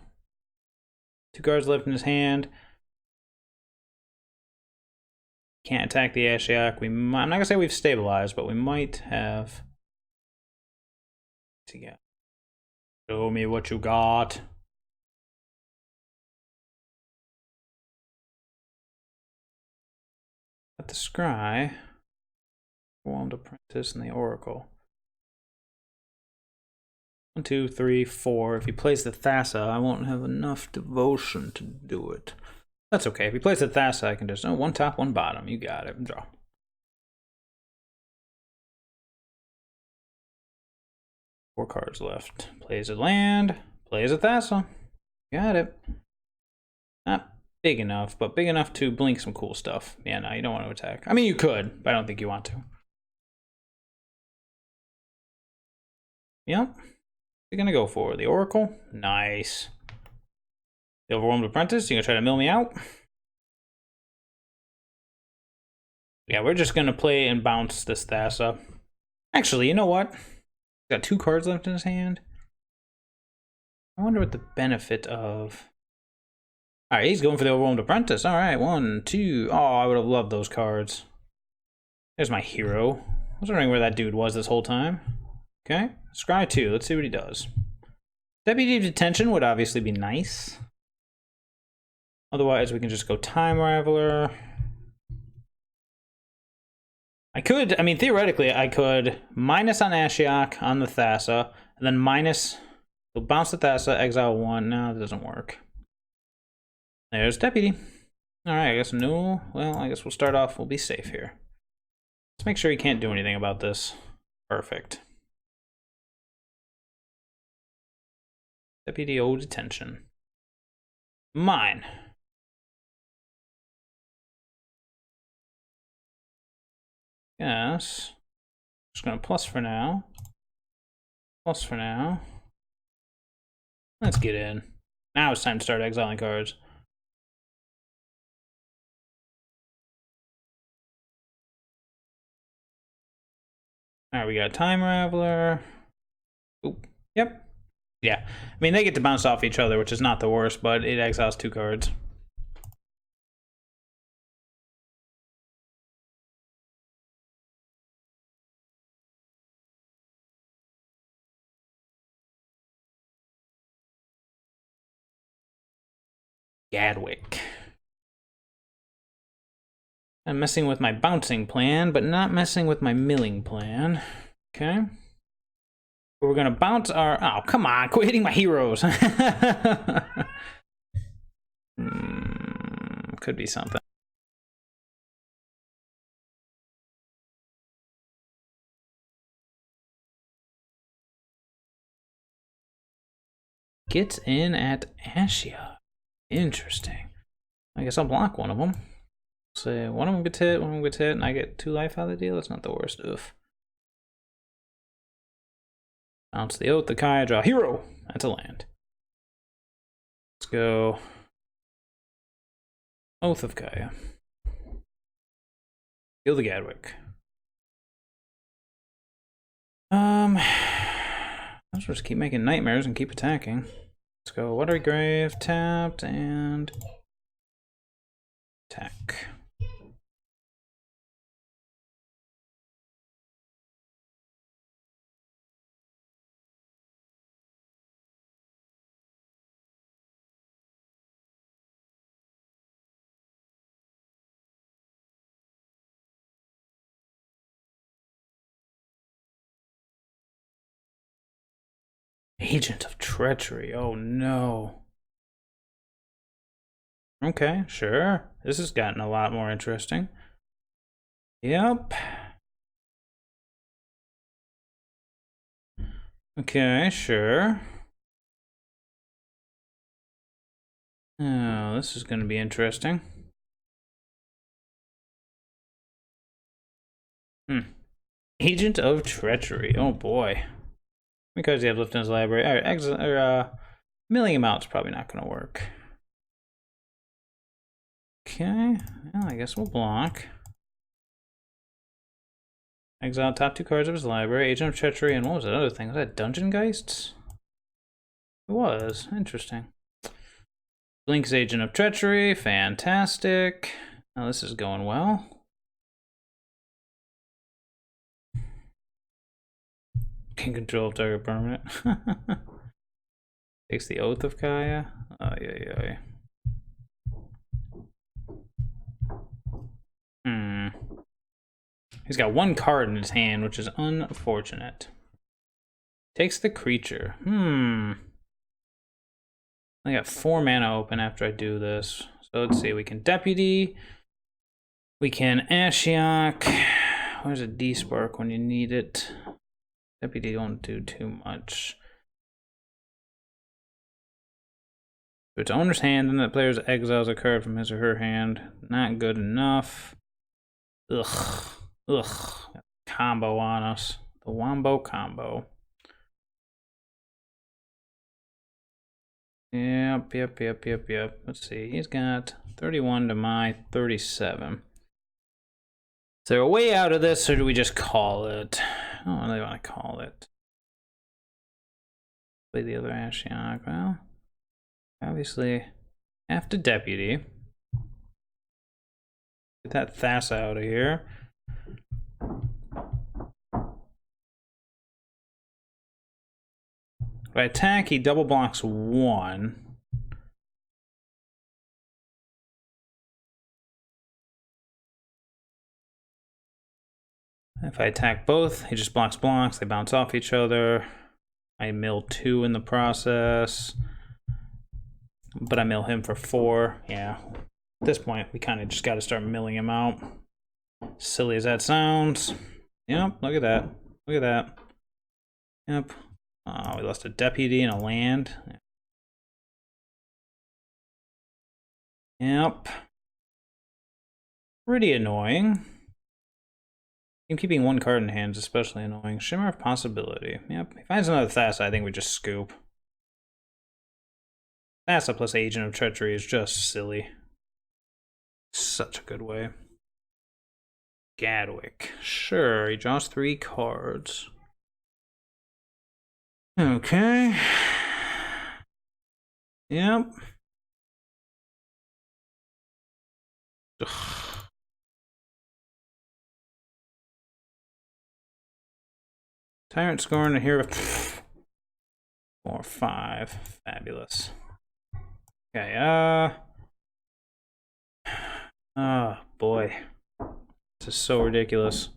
2 cards left in his hand. Can't attack the Ashiok. I'm not gonna say we've stabilized, but we might have. Together. Show me what you got. Got the Scry. Overwhelmed Apprentice and the Oracle. 1, 2, 3, 4. If he plays the Thassa, I won't have enough devotion to do it. That's okay. If he plays the Thassa, I can just, one top, one bottom. You got it. Draw. Four cards left. Plays a land. Plays a Thassa. Got it. Not big enough, but big enough to blink some cool stuff. Yeah, no, you don't want to attack. I mean, you could, but I don't think you want to. Yep. You're gonna go for the Oracle. Nice. The Overwhelmed Apprentice. You gonna try to mill me out? Yeah, we're just gonna play and bounce this Thassa. Actually, you know what? He's got 2 cards left in his hand. I wonder what the benefit of. Alright, he's going for the Overwhelmed Apprentice. Alright, 1, 2. Oh, I would have loved those cards. There's my hero. I was wondering where that dude was this whole time. Okay, Scry 2. Let's see what he does. Deputy of Detention would obviously be nice. Otherwise, we can just go Time Raveler. I mean, theoretically, I could minus on Ashiok on the Thassa, and then minus, we'll bounce the Thassa, exile 1. No, that doesn't work. There's Deputy. Alright, I guess no. Well, I guess we'll start off, we'll be safe here. Let's make sure he can't do anything about this. Perfect. Deputy O Detention. Mine. Yes. Just gonna plus for now. Plus for now. Let's get in. Now it's time to start exiling cards. Alright, we got Time Raveler. Oop. Yep. Yeah. I mean, they get to bounce off each other, which is not the worst, but it exiles 2 cards. Gadwick. I'm messing with my bouncing plan, but not messing with my milling plan. Okay. We're gonna bounce our... Oh, come on, quit hitting my heroes. Could be something. Gets in at Ashia. Interesting. I guess I'll block one of them. So one of them gets hit, one of them gets hit, and I get 2 life out of the deal. That's not the worst. Oof. Bounce the Oath, the Kaya, draw hero. That's a land. Let's go. Oath of Kaya. Kill the Gadwick. Let's just keep making nightmares and keep attacking. Let's go Watery Grave, tapped, and attack. Agent of Treachery, oh no. Okay, sure. This has gotten a lot more interesting. Yep. Okay, sure. Oh, this is going to be interesting. Agent of Treachery, oh boy. Because he has left in his library. Alright, milling him out's probably not going to work. Okay, well, I guess we'll block. Exile top 2 cards of his library, Agent of Treachery, and what was that other thing? Was that Dungeon Geists? It was. Interesting. Blink's Agent of Treachery, fantastic. Now this is going well. Can control target permanent. Takes the Oath of Kaya. Oh, yeah. He's got 1 card in his hand, which is unfortunate. Takes the creature. I got 4 mana open after I do this. So let's see, we can Deputy. We can Ashiok. Where's a D-Spark when you need it? Deputy don't do too much. So it's owner's hand, and that player's exiles a card from his or her hand. Not good enough. Ugh. Combo on us. The Wombo combo. Yep. Let's see. He's got 31 to my 37. So we're way out of this, or do we just call it? I don't really want to call it. Play the other Ashiok. Well, obviously, have to Deputy. Get that Thassa out of here. If I attack, he double blocks 1. If I attack both, he just blocks, they bounce off each other. I mill 2 in the process. But I mill him for 4. Yeah. At this point, we kind of just got to start milling him out. Silly as that sounds. Yep, look at that. Yep. Oh, we lost a Deputy and a land. Yep. Pretty annoying. Him keeping 1 card in hand is especially annoying. Shimmer of Possibility. Yep. If he finds another Thassa, I think we just scoop. Thassa plus Agent of Treachery is just silly. Such a good way. Gadwick. Sure, he draws 3 cards. Okay. Yep. Ugh. Tyrant scoring a hero. 4, 5. Fabulous. Okay, oh boy. This is so ridiculous.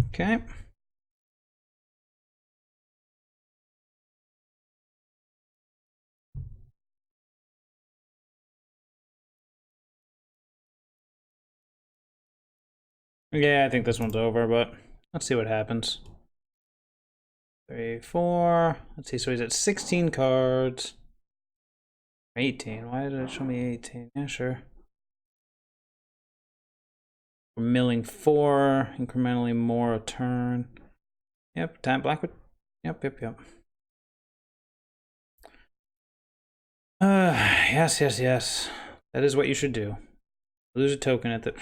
Okay. Yeah, I think this one's over, but let's see what happens. 3, 4. Let's see, so he's at 16 cards. 18. Why did it show me 18? Yeah, sure. We're milling 4, incrementally more a turn. Yep, time Blackwood. Yep. Yes. That is what you should do. Lose a token at the...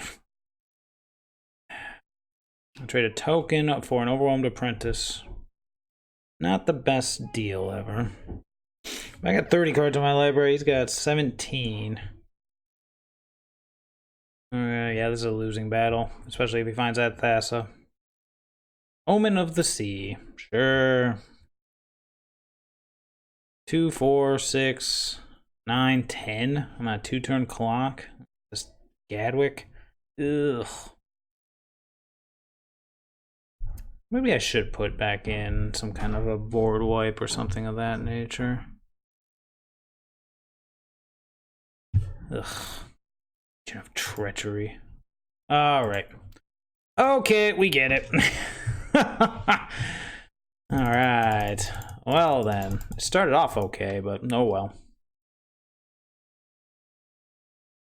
I'll trade a token for an overwhelmed apprentice. Not the best deal ever. I got 30 cards in my library. He's got 17. Yeah, this is a losing battle, especially if he finds that Thassa. Omen of the Sea. Sure. 2, 4, 6, 9, 10. I'm on a 2-turn clock. This Gadwick. Ugh. Maybe I should put back in some kind of a board wipe or something of that nature. Ugh. Of treachery. Alright. Okay, we get it. Alright. Well then. It started off okay, but oh well.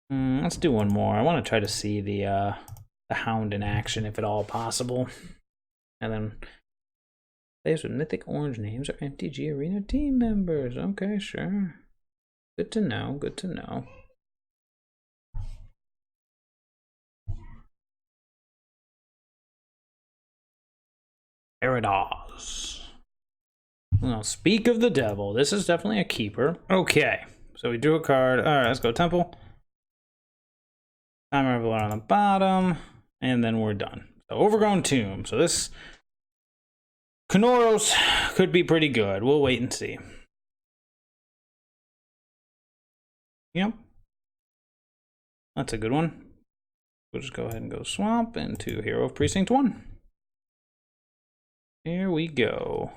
Let's do one more. I want to try to see the Hound in action, if at all possible. And then players with mythic orange names are MTG Arena team members. Okay, sure. Good to know, good to know. Theros. Well, speak of the devil. This is definitely a keeper. Okay, so we drew a card. Alright, let's go Temple. Time Reveler on the bottom. And then we're done. So Overgrown Tomb. So this Kanoros could be pretty good. We'll wait and see. Yep. That's a good one. We'll just go ahead and go swamp into Hero of Precinct 1. Here we go.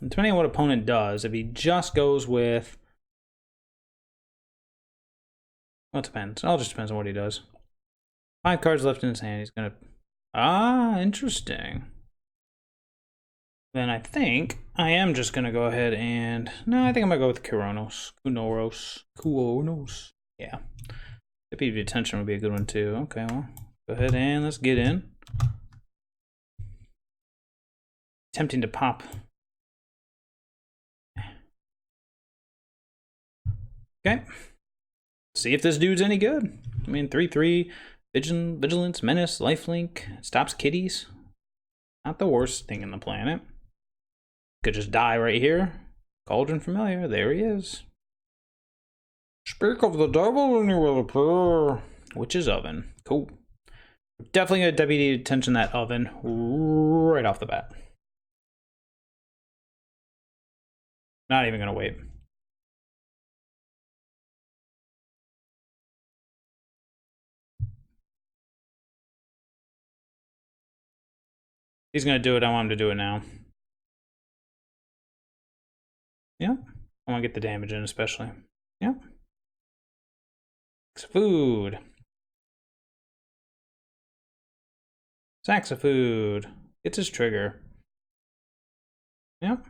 And depending on what opponent does, if he just goes with... Well, it depends. It all just depends on what he does. 5 cards left in his hand. He's gonna... Ah, interesting. Then I think I am just gonna go ahead and... No, I think I'm gonna go with Kunoros. Yeah. Deputy Detention would be a good one too. Okay, well, go ahead and let's get in. Tempting to pop. Okay. See if this dude's any good. I mean, 3/3, Vigilance, Menace, Lifelink, stops kitties. Not the worst thing in the planet. Could just die right here. Cauldron Familiar, there he is. Speak of the devil and you will appear. Witch's Oven, cool. Definitely gonna deputy detention that oven right off the bat. Not even gonna wait. He's gonna do it. I want him to do it now. Yeah. I want to get the damage in, especially. Yeah. Food. Sacks of food. Gets his trigger. Yep.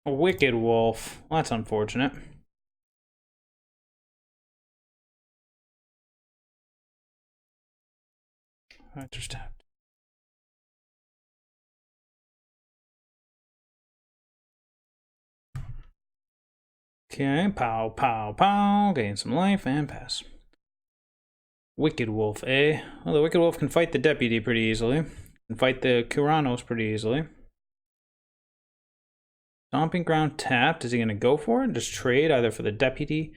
A Wicked Wolf. Well, that's unfortunate. I just tapped. Okay, pow, pow, pow. Gain some life and pass. Wicked Wolf, eh? Well, the Wicked Wolf can fight the Deputy pretty easily. Can fight the Kuranos pretty easily. Stomping Ground tapped. Is he going to go for it? Just trade either for the Deputy.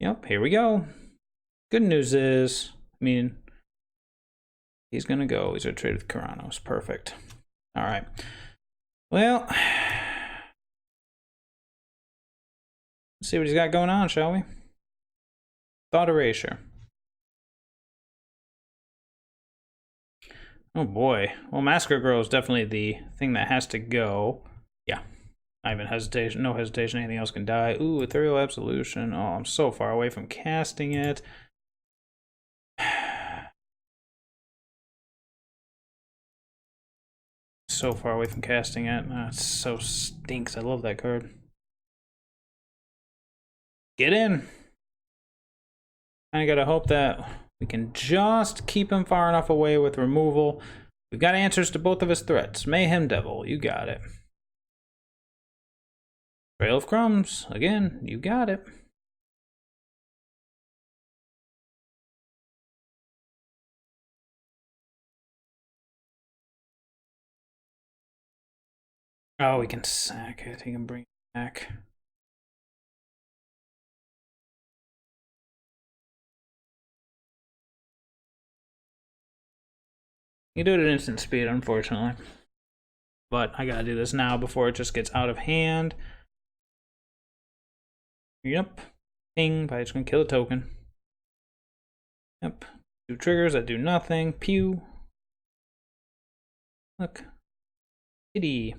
Yep, here we go. Good news is, I mean, he's going to go. He's going to trade with Kuranos. Perfect. All right. Well, let's see what he's got going on, shall we? Thought erasure. Oh boy. Well, Massacre Girl is definitely the thing that has to go. Yeah. Not even hesitation. No hesitation. Anything else can die. Ooh, Ethereal Absolution. Oh, I'm so far away from casting it. So far away from casting it. It so stinks. I love that card. Get in. I gotta hope that we can just keep him far enough away with removal. We've got answers to both of his threats. Mayhem Devil, you got it. Trail of Crumbs, again, you got it. Oh, we can sack it. He can bring it back. You do it at instant speed, unfortunately. But I gotta do this now before it just gets out of hand. Yep. Ping, but it's gonna kill a token. Yep. 2 triggers that do nothing. Pew. Look. Kitty.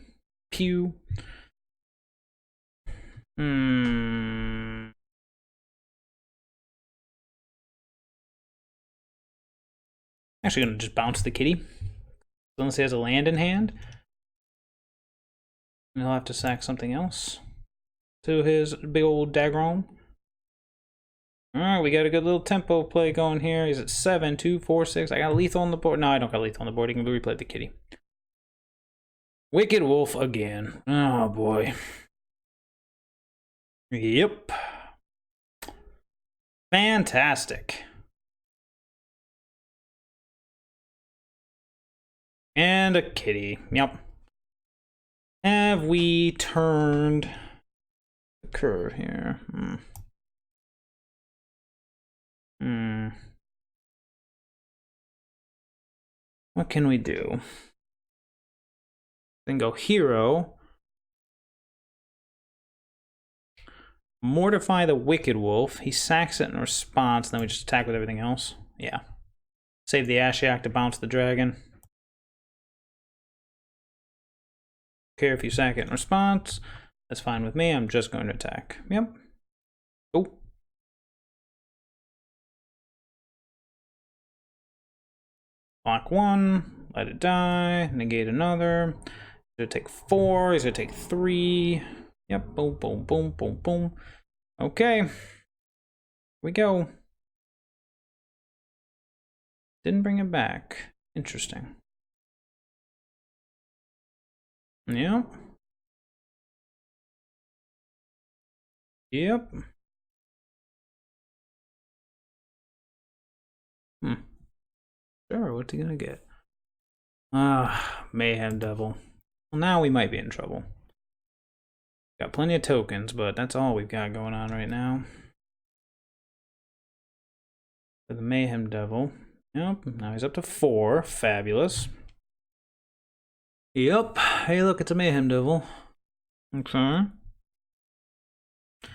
Pew. Actually gonna just bounce the kitty. Unless he has a land in hand. And he'll have to sack something else to his big old Dagron. Alright, we got a good little tempo play going here. He's at 7, 2, 4, 6. I got lethal on the board. No, I don't got lethal on the board. He can replay the kitty. Wicked Wolf again. Oh boy. Yep. Fantastic. And a kitty. Yep. Have we turned the curve here? What can we do? Then go hero. Mortify the Wicked Wolf. He sacks it in response, and then we just attack with everything else. Yeah. Save the Ashiok to bounce the dragon. Care if you sack it in response. That's fine with me. I'm just going to attack. Yep. Oh. Block 1. Let it die. Negate another. He's going to take 4. He's going to take 3. Yep. Boom, boom, boom, boom, boom. Okay. Here we go. Didn't bring it back. Interesting. Yep. Yep. Sure, what's he gonna get? Mayhem Devil. Well, now we might be in trouble. Got plenty of tokens, but that's all we've got going on right now. For the Mayhem Devil. Yep, now he's up to 4. Fabulous. Yep. Hey, look, it's a Mayhem Devil. Okay. He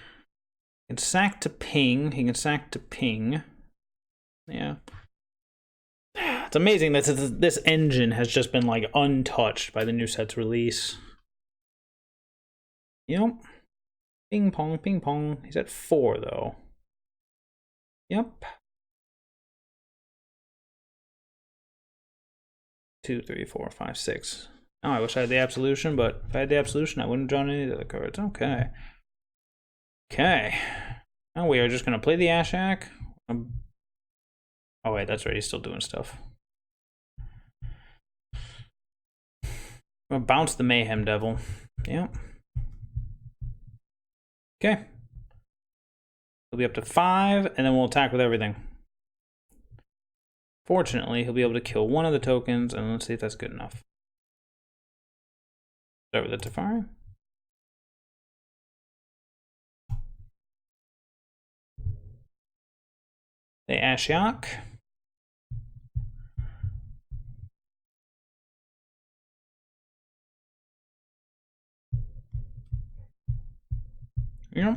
can sack to ping. He can sack to ping. Yeah. It's amazing that this engine has just been like untouched by the new set's release. Yep. Ping pong, ping pong. He's at 4 though. Yep. 2, 3, 4, 5, 6. Oh, I wish I had the Absolution, but if I had the Absolution, I wouldn't have drawn any of the other cards. Okay. Okay. Now we are just going to play the Ashiok. Oh, wait, that's right. He's still doing stuff. I'm going to bounce the Mayhem Devil. Yep. Okay. He'll be up to 5, and then we'll attack with everything. Fortunately, he'll be able to kill one of the tokens, and let's see if that's good enough. Start with the Tefari. The Ashiok. Yep.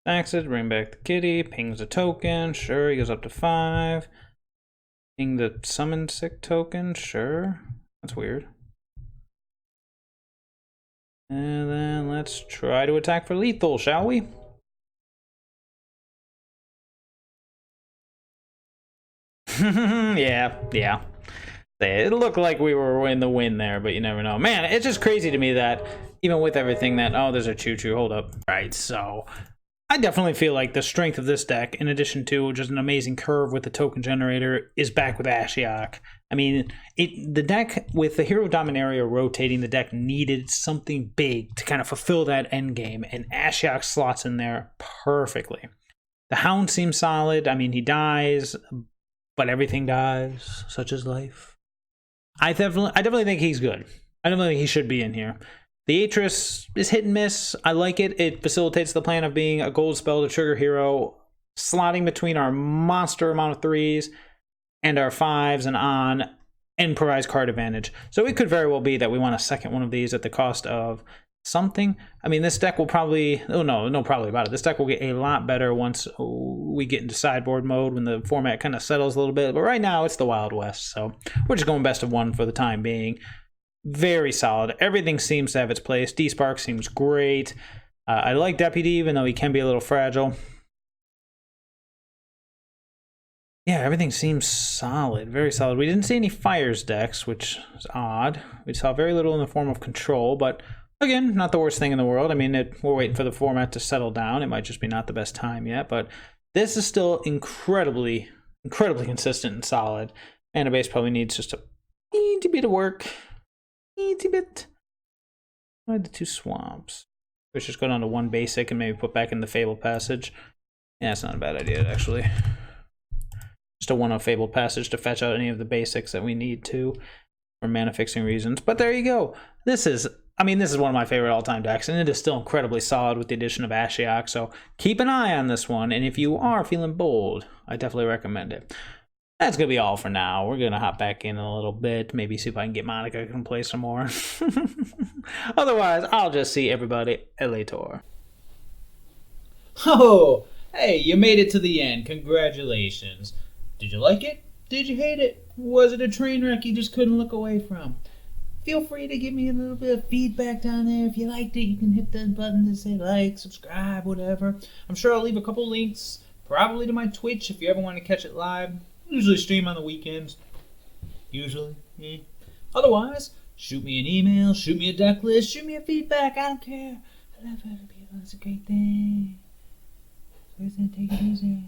Stacks it, bring back the kitty, pings a token, sure, he goes up to 5. Ping the summon sick token, sure. That's weird. And then let's try to attack for lethal, shall we? yeah. It looked like we were in the win there, but you never know. Man, it's just crazy to me that even with everything that... Oh, there's a choo-choo. Hold up. Right, so I definitely feel like the strength of this deck, in addition to just an amazing curve with the token generator, is back with Ashiok. I mean, the deck with the Hero Dominaria rotating, the deck needed something big to kind of fulfill that end game, and Ashiok slots in there perfectly. The Hound seems solid. I mean, he dies, but everything dies, such is life. I definitely think he's good. I definitely think he should be in here. The Atris is hit and miss. I like it. It facilitates the plan of being a gold spell to trigger hero, slotting between our monster amount of 3s and our 5s and on, and provides card advantage. So it could very well be that we want a second one of these at the cost of something. I mean, this deck will probably... Oh, no, probably about it. This deck will get a lot better once we get into sideboard mode, when the format kind of settles a little bit. But right now, it's the Wild West, so we're just going best of 1 for the time being. Very solid. Everything seems to have its place. D-Spark seems great. I like Deputy, even though he can be a little fragile. Yeah, everything seems solid. Very solid. We didn't see any Fires decks, which is odd. We saw very little in the form of Control, but... Again, not the worst thing in the world. I mean, we're waiting for the format to settle down. It might just be not the best time yet, but this is still incredibly consistent and solid. Mana base probably needs just a teeny bit of work. Teeny bit. I had the 2 swamps. Let's just go down to 1 basic and maybe put back in the Fabled Passage. Yeah, it's not a bad idea, actually. Just a 1-off Fabled Passage to fetch out any of the basics that we need to for mana fixing reasons. But there you go. This is one of my favorite all-time decks, and it is still incredibly solid with the addition of Ashiok, so keep an eye on this one, and if you are feeling bold, I definitely recommend it. That's going to be all for now. We're going to hop back in a little bit, maybe see if I can get Monica to play some more. Otherwise, I'll just see everybody later.
Oh, hey, you made it to the end. Congratulations. Did you like it? Did you hate it? Was it a train wreck you just couldn't look away from? Feel free to give me a little bit of feedback down there. If you liked it, you can hit the button to say like, subscribe, whatever. I'm sure I'll leave a couple links, probably to my Twitch if you ever want to catch it live. I usually stream on the weekends. Usually. Otherwise, shoot me an email, shoot me a deck list, shoot me a feedback. I don't care. I love other people. It's a great thing. So take it easy.